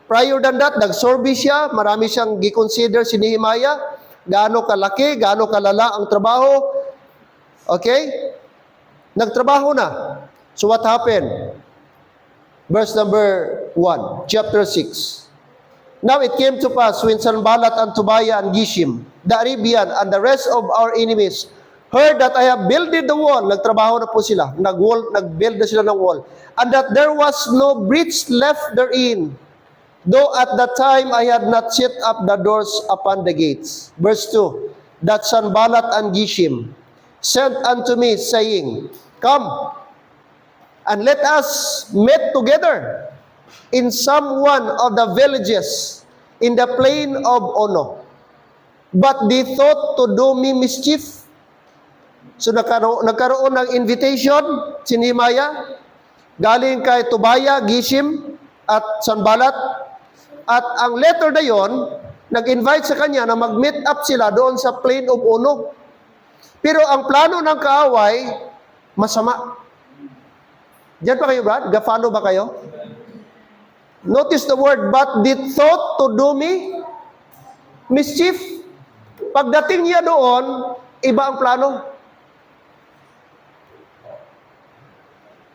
prior than that, nag-survey siya, marami siyang gi-consider si Nehemiah, gaano kalaki, gaano kalala ang trabaho, okay? Nagtrabaho na. So what happened? Verse number 1, chapter 6. Now it came to pass when Sanballat and Tobiah and Geshem, the Arabian, and the rest of our enemies heard that I have builded the wall. Nagtrabaho na po sila. Nag-build na sila ng wall. And that there was no breach left therein, though at that time I had not set up the doors upon the gates. Verse 2, that Sanballat and Geshem sent unto me, saying, Come, and let us meet together in some one of the villages in the plain of Ono. But they thought to do me mischief. So nagkaroon ng invitation si Nehemiah, galing kay Tobiah, Geshem, at Sanballat. At ang letter na yon, nag-invite sa kanya na mag-meet up sila doon sa plain of Ono. Pero ang plano ng kaaway, masama. Diyan pa kayo, Brad? Ga-follow ba kayo? Notice the word, but they thought to do me mischief. Pagdating niya doon, iba ang plano.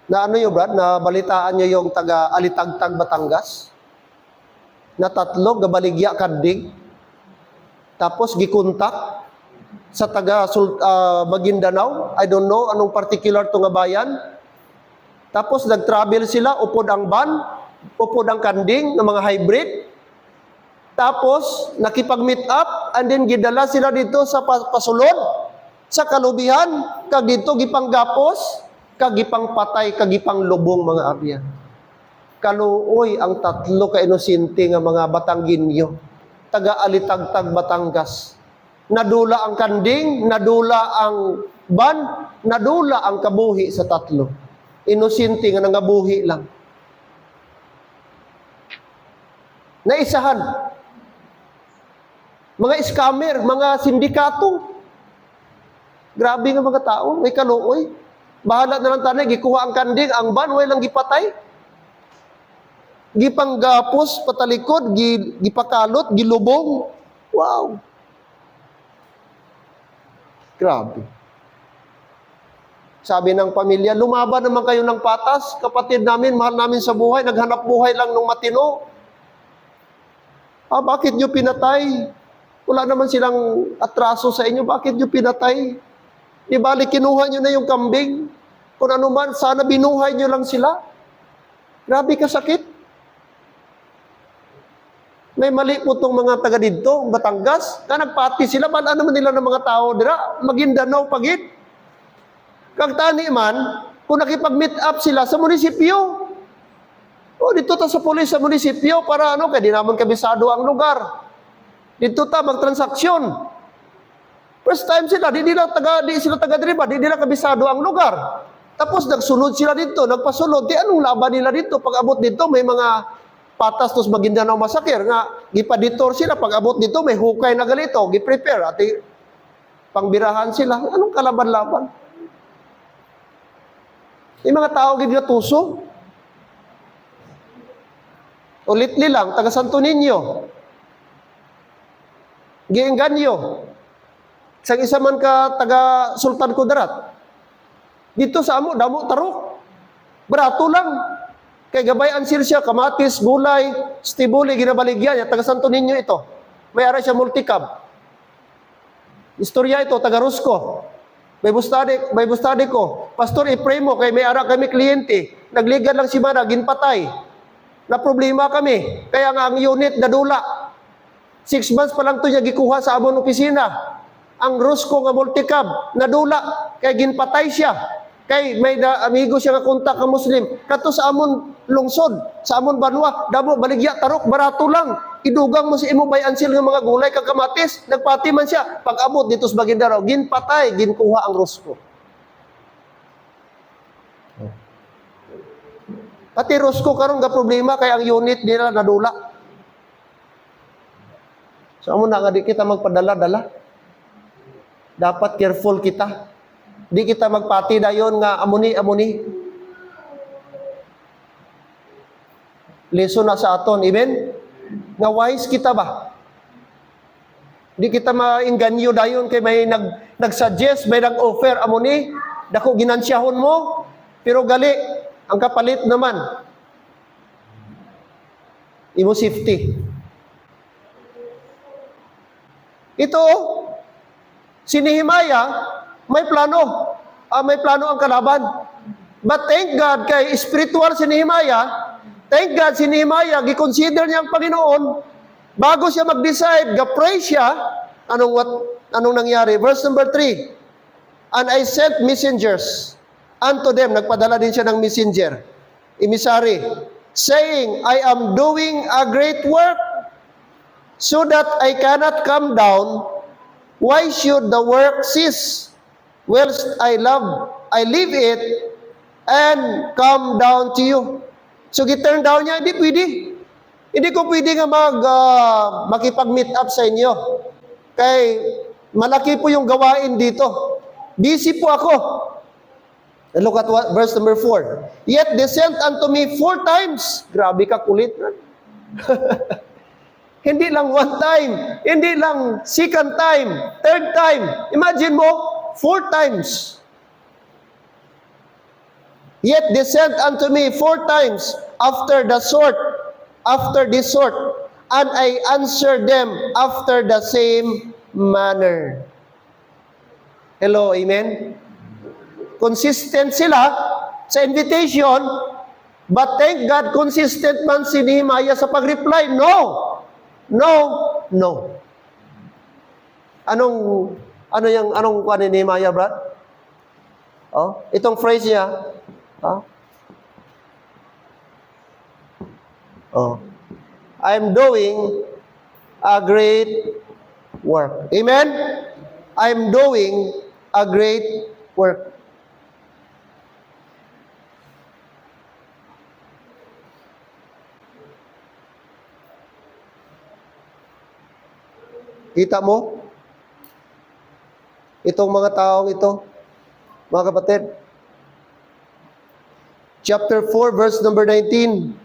Na ano yun, Brad? Na balitaan niya yung taga-Alitagtag, Batangas? Na tatlo, gabaligya kandig. Tapos gikontak sa taga Maguindanao. I don't know anong particular to nga bayan. Tapos nag-travel sila, upod ang van, upod ang kanding ng mga hybrid. Tapos nakipag-meet up, and then gidala sila dito sa pasulod, sa kalubihan, kag dito gipanggapos, kag gipangpatay, kag gipanglubong mga abyan. Kaluoy ang tatlo ka inosente nga mga Batanggenyo, taga-Alitagtag, Batangas. Nadula ang kanding, nadula ang ban, nadula ang kabuhi sa tatlo. Inosente nga nangabuhi lang. Naisahan. Mga scammer, mga sindikato. Grabe nga mga tao, may kaluoy. Bahala na lang tanay, gikuha ang kanding, ang ban, way lang gipatay. Gipanggapos, patalikod, gipakalot, gilubong. Wow. Grabe. Sabi ng pamilya, lumaban naman kayo ng patas. Kapatid namin, mahal namin sa buhay, naghanap buhay lang ng matino. Bakit nyo pinatay? Wala naman silang atraso sa inyo. Bakit nyo pinatay? Di bali, kinuha nyo na yung kambing. Kung ano man, sana binuhay nyo lang sila. Grabe kasakit. May mali po itong mga taga dito, Batangas. Na nagpati sila, bala naman nila ng mga tao dira. Maguindanao pagit. Kag tani man, kung nakipag-meet up sila sa munisipyo, dito ta sa pulis sa munisipyo para kaya di naman kabisado ang lugar. Dito ta magtransaksyon. First time sila, di sila taga diri ba, di nila kabisado ang lugar. Tapos nagsunod sila dito, nagpasunod. Di anong laban nila dito? Pag abot dito, may mga patas tos Maguindanao Massacre nga gipaditor sila. Pag abot dito, may hukay na galito, giprepare at pangbirahan sila. Anong kalaban-laban? Yung mga tao gid nga tuso. Ulitli lang, taga Santo Niño. Giengganyo. Sang isa man ka taga Sultan Kudarat. Dito sa amo, damo tarok. Barato lang. Kay gabayan siya, kamatis, gulay, stibuli, ginabaligyan niya. Taga Santo Niño ito. May ara siya multicab. Istorya ito, taga Rusco. May bustade ko. Pastor, i-pray mo, kay may ara kami kliyente. Nagligad lang si Mana, ginpatay. Na problema kami. Kaya nga ang unit nadula. 6 months pa lang ito niya gikuha sa amon opisina. Ang Rusco nga multicab, nadula. Kay ginpatay siya. Kay may amigo siya nga kontak ka Muslim. Kato sa amon lungsod, sa amon banwa, damo baligya tarok, barato lang. Idugang mo si imo bayansil nga mga gulay kag kamatis, nagpati man siya. Pag abot dito sa Maguindanao, ginpatay, ginkuha ang Rusco. Pati Rusco karon nga problema kay ang unit nila nadula. So amo na nga di kita magpadala-dala. Dapat careful kita. Di kita magpati dayon nga amuni. Lesson na sa aton, amen? Nga wise kita ba? Di kita maingganyo dayon kay may nag-suggest, may nag-offer amuni, dako ginansyahon mo, pero gali, ang kapalit naman, imo safety. Ito, si Nehemiah, may plano ang kalaban. But thank God, kay spiritual si Nehemiah, thank God si Nehemiah, giconsider niya ang Panginoon, bago siya mag-decide, ga-pray siya, anong nangyari? Verse number 3, and I sent messengers unto them, nagpadala din siya ng messenger, emissary, saying, I am doing a great work, so that I cannot come down. Why should the work cease? Whilst I leave it and come down to you. So gi-turn down niya, hindi pwede. Hindi ko pwede nga makipag-meet up sa inyo. Kay malaki po yung gawain dito. Busy po ako. And look at verse number 4. Yet they sent unto me 4 times. Grabe ka kulit. Hindi lang 1 time, hindi lang 2nd time, 3rd time. Imagine mo, 4 times. Yet they sent unto me 4 times after this sort, and I answered them after the same manner. Hello, amen? Consistent sila sa invitation, but thank God, consistent man si Nehemiah sa pag-reply, no. Anong kuha ni Nehemiah, Brad? Oh, itong phrase niya. I'm doing a great work. Amen? I'm doing a great work. Kita mo? Itong mga taong ito, mga kapatid. Chapter 4, verse number 19.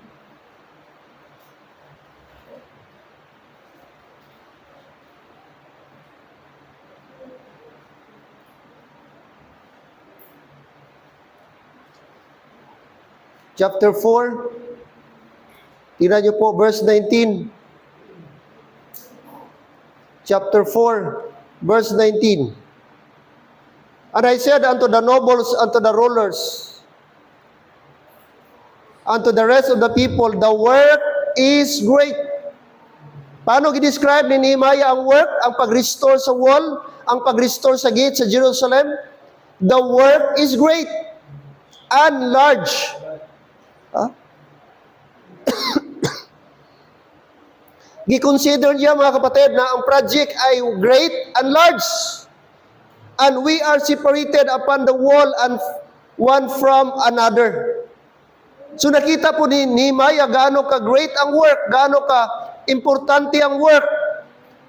Chapter 4, tingnan niyo po, verse 19. Chapter 4, verse 19. And I said unto the nobles, unto the rulers, unto the rest of the people, the work is great. Paano i-describe ni Nehemiah ang work? Ang pag-restore sa wall, ang pag-restore sa gate sa Jerusalem. The work is great and large. Gi-consider niya, mga kapatid, na ang project ay great and large. and we are separated upon the wall and one from another. So nakita po ni Nehemiah gaano ka-great ang work, gaano ka-importante ang work.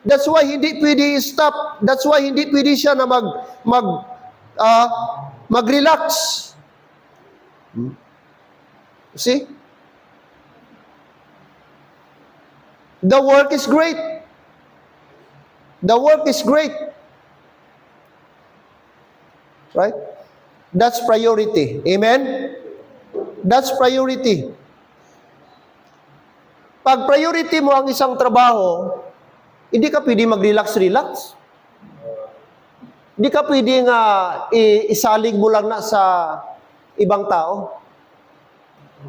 That's why hindi pwede stop. That's why hindi pwede siya na mag-relax. See? The work is great. The work is great. Right? That's priority. Amen? That's priority. Pag priority mo ang isang trabaho, hindi ka pwede mag-relax-relax. Hindi ka pwede nga isalig mo lang na sa ibang tao.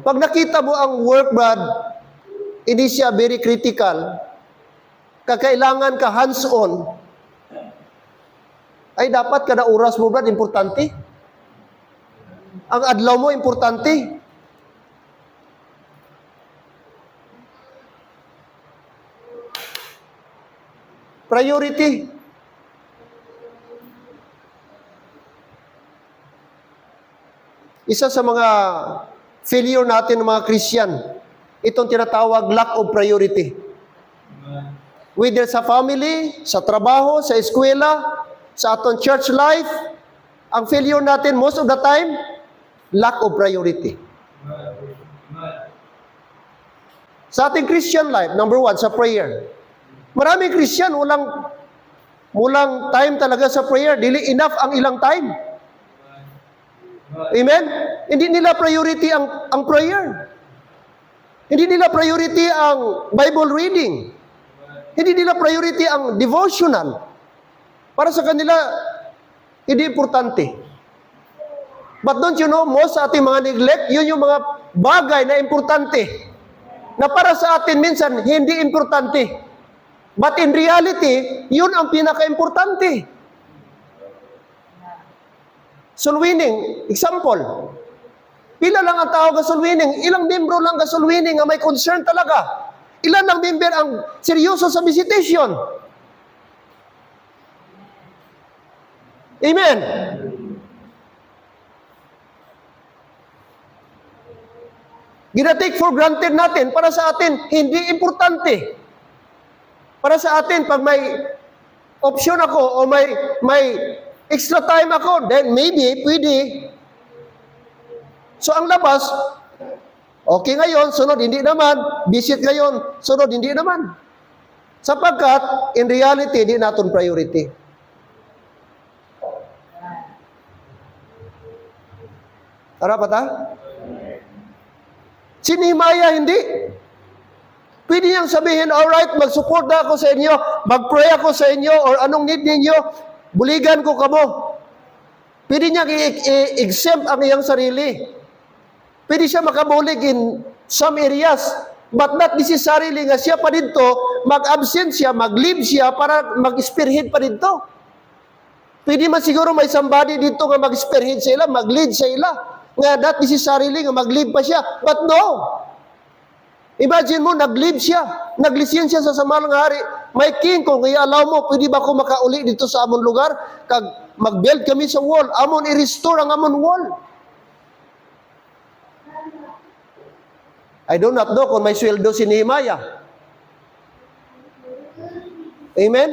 Pag nakita mo ang work, Brad, hindi siya very critical, kakailangan ka hands-on, ay dapat kada oras mo, Brad, importante. Ang adlaw mo, importante. Priority. Isa sa mga failure natin ng mga Christian, itong tinatawag lack of priority. Whether sa family, sa trabaho, sa eskwela, sa atong church life, ang failure natin most of the time, lack of priority. Sa ating Christian life, number one, sa prayer. Maraming Christian, walang time talaga sa prayer. Dili enough ang ilang time. Amen? Hindi nila priority ang prayer. Hindi nila priority ang Bible reading. Hindi nila priority ang devotional. Para sa kanila, hindi importante. But don't you know, most sa ating mga neglect, yun yung mga bagay na importante. Na para sa atin minsan, hindi importante. But in reality, yun ang pinaka-importante. Soul winning, example. Pila lang ang tao ga soul winning? Ilang membro lang ga soul winning nga may concern talaga? Ilan ang member ang seryoso sa visitation? Amen. Gina-take for granted natin, para sa atin, hindi importante. Para sa atin, pag may option ako o may extra time ako, then maybe, pwede. So, ang labas, okay ngayon, sunod, hindi naman. Visit ngayon, sunod, hindi naman. Sapagkat, in reality, di natin priority. Tara pa ta? Si Nehemiah, hindi. Pwede niyang sabihin, alright, mag-support na ako sa inyo, mag-pray ako sa inyo, or anong need ninyo, buligan ko kamo. Pwede niyang i-exempt ang iyang sarili. Pwede siya makabulig in some areas, but not necessarily nga siya pa dito, mag-absent siya, mag-leave siya, para mag-spearhead pa dito. Pwede man siguro may somebody dito nga mag-spearhead sa ila, mag-lead sa ila, nga not necessarily nga mag-leave pa siya, but no. Imagine mo, nag-leave siya, nag-listen siya sa samalang hari, may king ko, kaya allow mo, pwede ba ako makauli dito sa amon lugar, kag mag-build kami sa wall, amon i-restore ang amon wall. I do not know kung may sweldo si Nehemiah. Amen?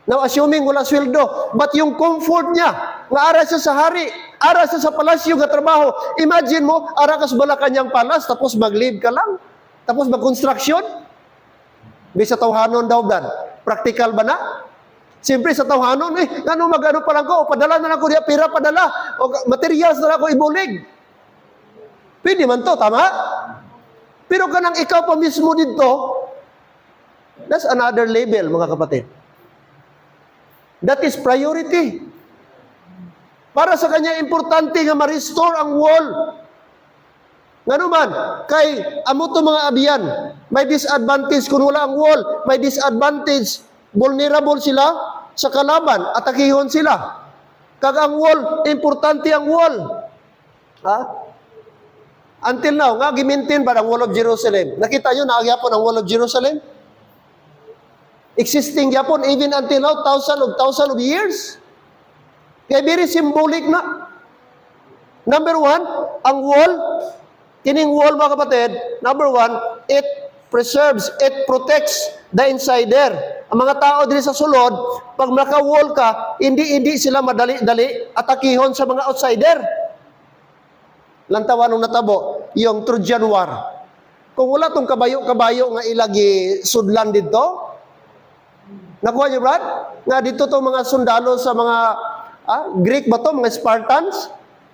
Now, assuming wala sweldo, but yung comfort niya, nga ara siya sa hari, ara siya sa palasyo nga trabaho, imagine mo, ara ka sa Malacanang Palace, tapos mag-leave ka lang, tapos mag-construction, bisa tawhanon daw dan. Practical ba na? Siyempre sa tawhanon, mag-ano pa lang ko, padala na lang ko diya, pira padala, o materials na lang ko ibulig. Pwede man to, tama? Pero kanang ikaw pa mismo dito, that's another level, mga kapatid. That is priority. Para sa kanya, importante nga ma-restore ang wall. Nga naman, kay amo to mga abiyan, may disadvantage kung wala ang wall, may disadvantage, vulnerable sila sa kalaban, atakihon sila. Kag ang wall, importante ang wall. Ha? Until now, nga gimintin ba ang Wall of Jerusalem? Nakita nyo, naagyapon ang Wall of Jerusalem? Existing yapon, even until now, thousand of years. Kaya very symbolic na. Number one, ang wall, kining wall mga kapatid, number one, it preserves, it protects the insider. Ang mga tao dito sa sulod, pag naka-wall ka, hindi sila madali-dali atakihon sa mga outsider. Lantawan nung natabo, yung Trojan War. Kung wala tong kabayo-kabayo nga ilagi sudlan dito, nakuha niyo, Brad? Nga dito tong mga sundalo sa mga Greek ba to, mga Spartans?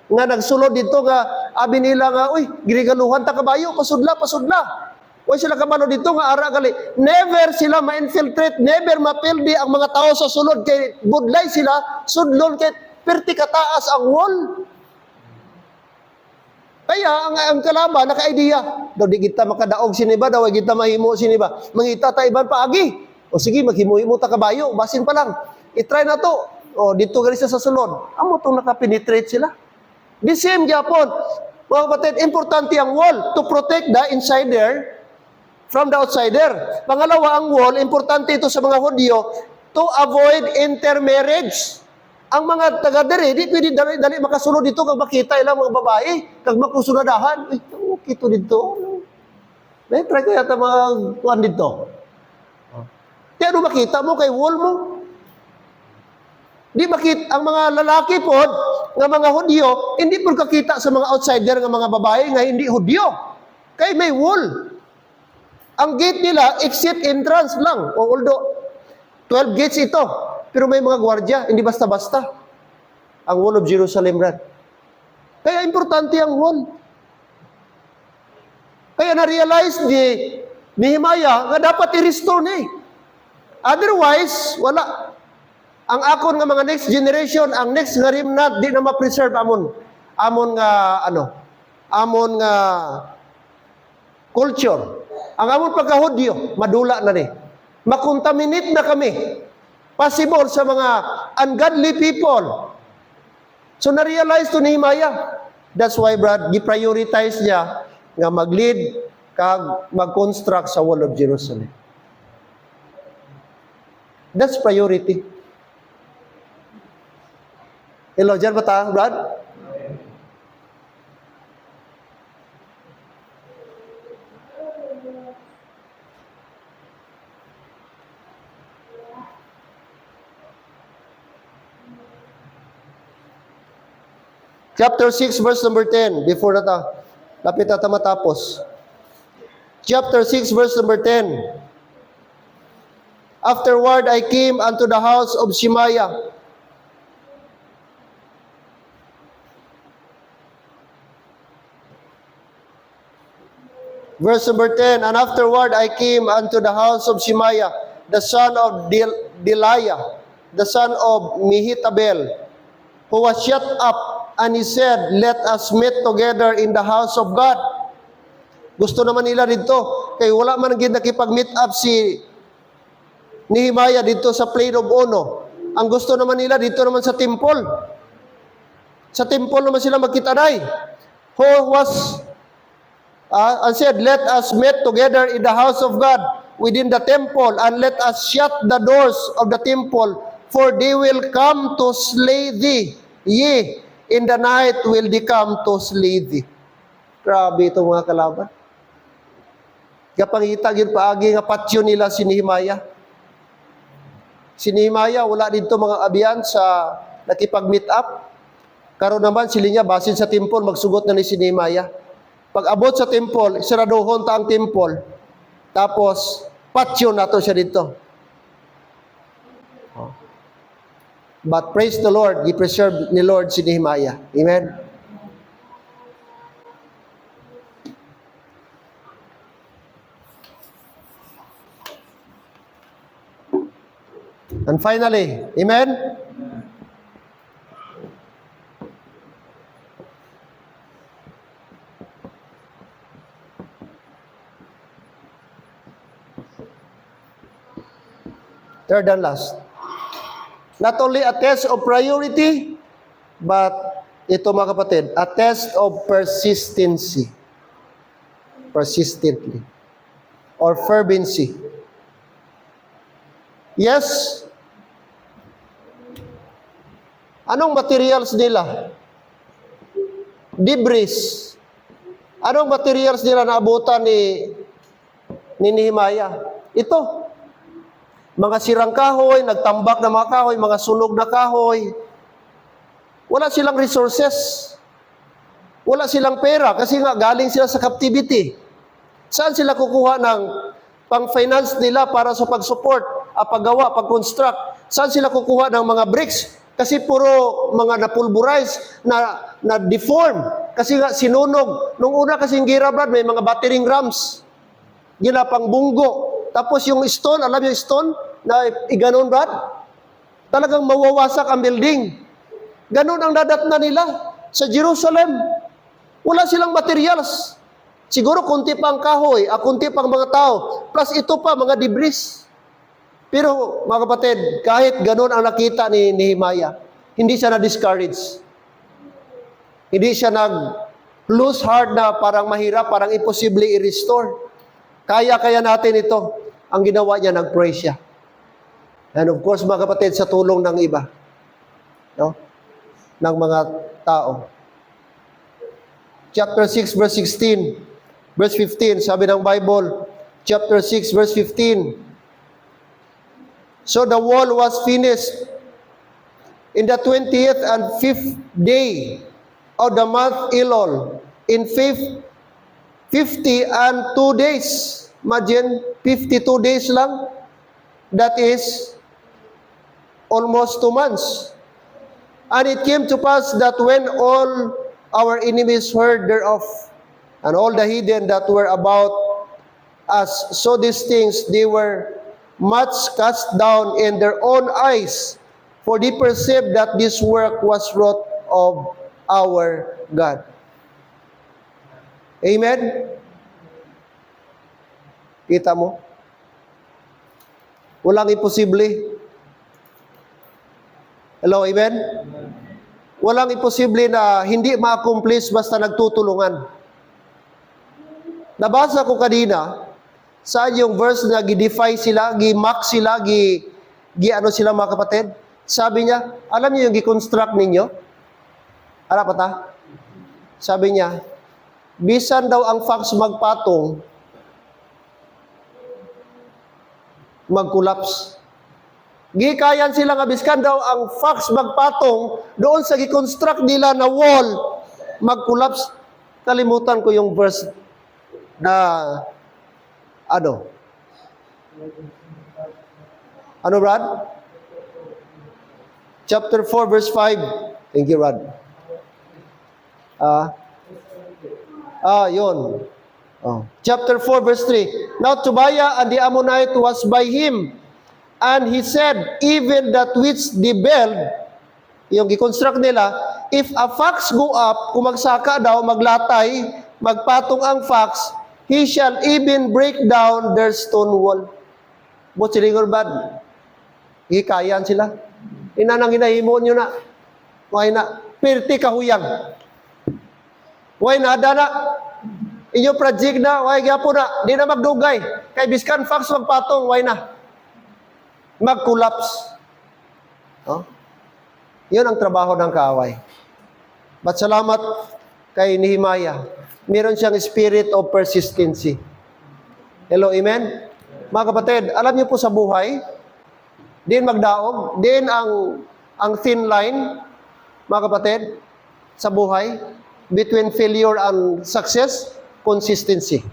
Nga nagsulod dito nga, abi nila nga, uy, ginigaluhan ta kabayo, pasudla. Uy, sila kabalo dito nga, ara gali. Never sila ma-infiltrate, never mapildi ang mga tao sa sulod, kay budlay sila, sudlon, kay perti kataas ang wall. Kaya, ang kalaban, naka-idea, daw di kita makadaog siniba, daw di kita mahimo siniba. Mangita ta iban paagi. O sige, maghimo-himo ta kabayo, basin pa lang. I-try na to. O, dito gali sa sulod. Amo itong nakapenetrate sila. The same Japon. Mga kapatid, importante ang wall to protect the insider from the outsider. Pangalawa, ang wall, importante ito sa mga Hudyo to avoid intermarriage. Ang mga taga-dere, di pwede dali makasunod dito kag makita ilang mga babae, kag makusunadahan. Uy, okay to dito. May try ko yata mga kuhan dito. Kaya ano makita mo kay wall mo? Di makita, ang mga lalaki po, nga mga Hudyo, hindi po kakita sa mga outsider nga mga babae nga hindi Hudyo. Kaya may wall. Ang gate nila, exit entrance lang. Although, 12 gates ito. Pero may mga gwardya, hindi basta-basta. Ang wall of Jerusalem, Brad. Kaya importante ang wall. Kaya na-realize ni Nehemiah nga dapat i-restore niya. Otherwise, wala. Ang akon nga mga next generation, ang next nga remnant, di na ma-preserve amon nga culture. Ang amon pagka-Hudyo, madula na ni. Makontaminate na kami. Possible sa mga ungodly people. So na-realize to Nehemiah. That's why, Brad, gi-prioritize niya nga mag-lead kag mag-construct sa wall of Jerusalem. That's priority. Hello, dyan ba ta, Brad? Chapter 6, verse number 10. Before na ta. Lapit na ta matapos. Chapter 6, verse number 10. Afterward, I came unto the house of Shemaiah. Verse number 10. And afterward, I came unto the house of Shemaiah, the son of Delaiah, the son of Mehetabel, who was shut up. And he said, let us meet together in the house of God. Gusto naman nila dito. Kaya wala man naging nakipag-meet up si Nehemiah dito sa Plain of Ono. Ang gusto naman nila dito naman sa temple. Sa temple naman sila magkitanay. Who was, and said, let us meet together in the house of God within the temple, and let us shut the doors of the temple, for they will come to slay thee. Yea, in the night will they come to slay thee. Grabe itong mga kalaban. Kapangita yun paagi nga patyo nila si Nehemiah. Si Nehemiah, wala dito mga abiyan sa nakipag-meet up. Karon naman sila niya, basin sa temple, magsugot na ni si Nehemiah. Pag abot sa temple, siraduhon ta ang temple. Tapos, patyo na to siya dito. But praise the Lord, i-preserve ni Lord si Nehemiah. Amen? And finally, amen? Third and last. Not only a test of priority, but ito mga kapatid, a test of persistency. Persistently. Or fervency. Yes, Anong materials nila? Debris. Anong materials nila na abutan ni Nehemiah? Ito. Mga sirang kahoy, nagtambak na mga kahoy, mga sunog na kahoy. Wala silang resources. Wala silang pera kasi nga galing sila sa captivity. Saan sila kukuha ng pang-finance nila para sa pag-support, paggawa, pag-construct? Saan sila kukuha ng mga bricks? Kasi puro mga napulverize, na deform. Kasi nga sinunog. Nung una kasing gira, Brad, may mga battering rams. Ginapang bunggo. Tapos yung stone, alam yung stone na iganon, Brad? Talagang mawawasak ang building. Ganon ang dadatna nila sa Jerusalem. Wala silang materials. Siguro kunti pa ang kahoy, kunti pa ang mga tao. Plus ito pa, mga debris. Pero mga kapatid, kahit ganon ang nakita ni Nehemiah, hindi siya na-discourage. Hindi siya nag-lose heart na parang mahirap, parang imposible i-restore. Kaya natin ito. Ang ginawa niya, nag-pray siya. And of course, mga kapatid, sa tulong ng iba. No? Ng mga tao. Chapter 6, verse 16. Verse 15, sabi ng Bible. Chapter 6, verse 15. So the wall was finished in the 20th and 5th day of the month Elul, in 50 and 2 days. Imagine, 52 days lang. That is almost 2 months. And it came to pass that when all our enemies heard thereof, and all the heathen that were about us saw these things, they were much cast down in their own eyes, for they perceived that this work was wrought of our God. Amen? Kita mo? Walang imposible. Hello, amen? Walang imposible na hindi ma-accomplish basta nagtutulungan. Nabasa ko kanina, saan yung verse na gi-defy sila, gi-mock sila, ano sila mga kapatid? Sabi niya, alam niyo yung gi-construct ninyo? Ano pa ta? Sabi niya, bisan daw ang facts magpatong, mag-collapse. Gikayan sila nga biskan daw ang facts magpatong doon sa gi-construct nila na wall, mag-collapse. Kalimutan ko yung verse na ano, Brad? Chapter 4, verse 5. Thank you, Brad. Yun. Chapter 4, verse 3. Now Tobiah and the Ammonite was by him, and he said, even that which they build, yung i-construct nila, if a fox go up, kung magsaka daw, maglatay, magpatong ang fox, he shall even break down their stone wall. But silingon bad, hikayan sila. Inanang hinahimo nyo na. Why na? Pirti kahuyang. Why na? Adana. Inyo project na, why gapo na. Di na magdugay. Kay biskan fox magpatong, why na? Mag-collapse. Yun ang trabaho ng kaaway. But salamat kay Nehemiah. Meron siyang spirit of persistency. Hello, amen? Mga kapatid, alam niyo po sa buhay, din magdaog, din ang thin line, mga kapatid, sa buhay, between failure and success, consistency.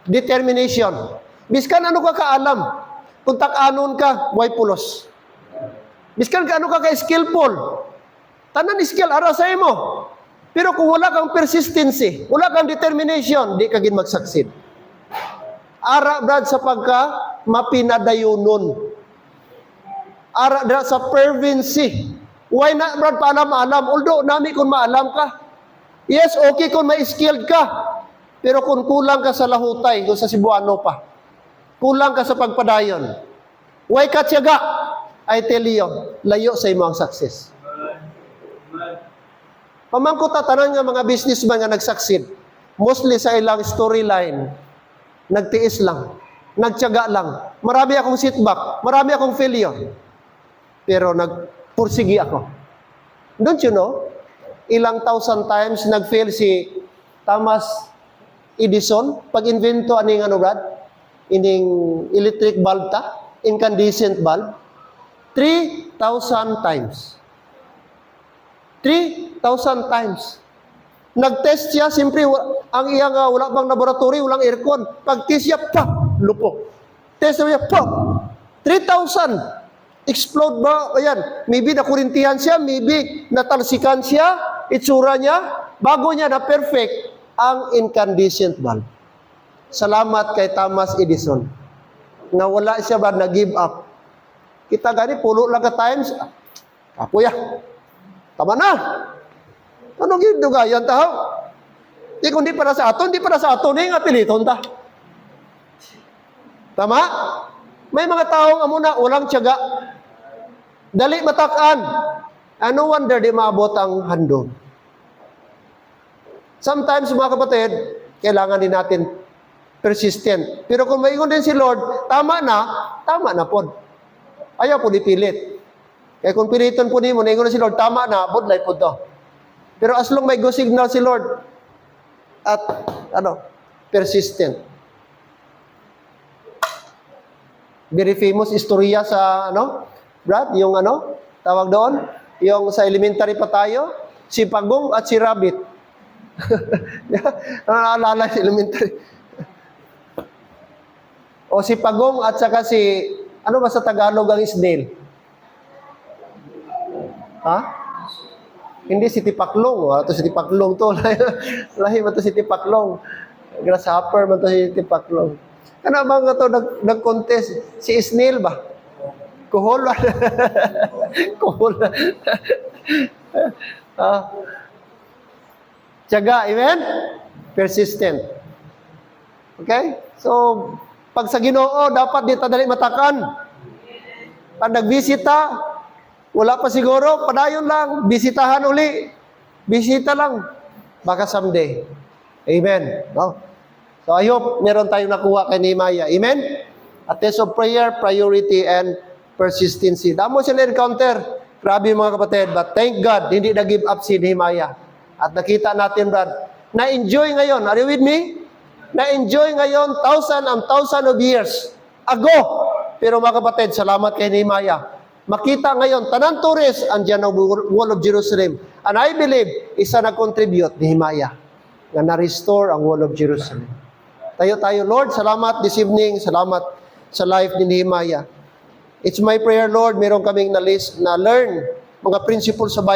Determination. Biskan ano ka kaalam, kung tak-anon ka, way pulos. Biskan ka ano ka ka-skillful, tanan skill, ara sa imo. Pero kung wala kang persistency, wala kang determination, di ka gin mag-succeed. Ara, Brad, sa pagka mapinadayunon. Ara, Brad, sa fervency. Why na, Brad, paalam-alam? Although, nami kung maalam ka. Yes, okay kung may skilled ka. Pero kung kulang ka sa lahutay, kung sa Cebuano pa, kulang ka sa pagpadayon, why ka tiyaga? I tell you, layo sa imo ang success. Pamangko tatanan nga mga businessman nga nag-succeed, mostly sa ilang storyline, nagtiis lang, nagtiyaga lang. Marami akong setback, marami akong failure. Pero nagpursigi ako. Don't you know? Ilang thousand times nag-fail si Thomas Edison pag-invento aning ano Brad? Ining electric bulb ta, incandescent bulb. 3,000 times. 3,000 times. Nag-test siya, siyempre, ang iyang wala bang laboratory, walang aircon. Pag-test siya, lupok. Test niya, 3,000. Explode ba? Ayan, maybe nakurintihan siya, maybe natalsikan siya, itsura niya, bago niya na perfect ang incandescent bulb. Salamat kay Thomas Edison. Nawala siya ba, nag-give up. Kita gani, pulo lang ka times, kapuya, tama na. Anong ginugayan tao? Di kundi para sa aton, di para sa aton, di nga piliton ta. Tama? May mga taong amuna, walang tiyaga. Dali matakan. No wonder di maabot ang handog. Sometimes, mga kapatid, kailangan din natin persistent. Pero kung maingon din si Lord, tama na po. Ayaw po dipilit. Kaya kung piliton po nimo, naingon na si Lord, tama na, budlay po to. Pero as long may go signal si Lord, at persistent. Very famous istorya sa, Brad, yung tawag doon, yung sa elementary pa tayo, si Pagong at si Rabbit. Naalala si elementary. O si Pagong at saka si, ano ba sa Tagalog ang snail? Ha? Hindi si Tipaklong. Ito si Tipaklong to. Lahi man to si Tipaklong. Grasshopper man to si Tipaklong. Ano ba nga to nag-contest? Si snail ba? Kuhol. Kuhol. Tiyaga, amen? Persistent. Okay? So, pag sa Ginoo, dapat di ta dali matakan. Pag nagbisita, wala pa siguro, padayon lang, bisitahan uli. Bisita lang. Baka someday. Amen. No? So I hope meron tayong nakuha kay Nehemiah. Amen? A test of prayer, priority, and persistency. Damo sila encounter. Grabe mga kapatid. But thank God, hindi na-give up si Nehemiah. At nakita natin, Brad, na-enjoy ngayon. Are you with me? Na-enjoy ngayon, thousand of years ago. Pero mga kapatid, salamat kay Nehemiah. Makita ngayon, tanang tourist, andyan ang Wall of Jerusalem. And I believe, isa nag-contribute, Nehemiah, na na-restore ang Wall of Jerusalem. Tayo, Lord, salamat this evening, salamat sa life ni Nehemiah. It's my prayer, Lord, meron kaming na-learn mga principles sa Bible.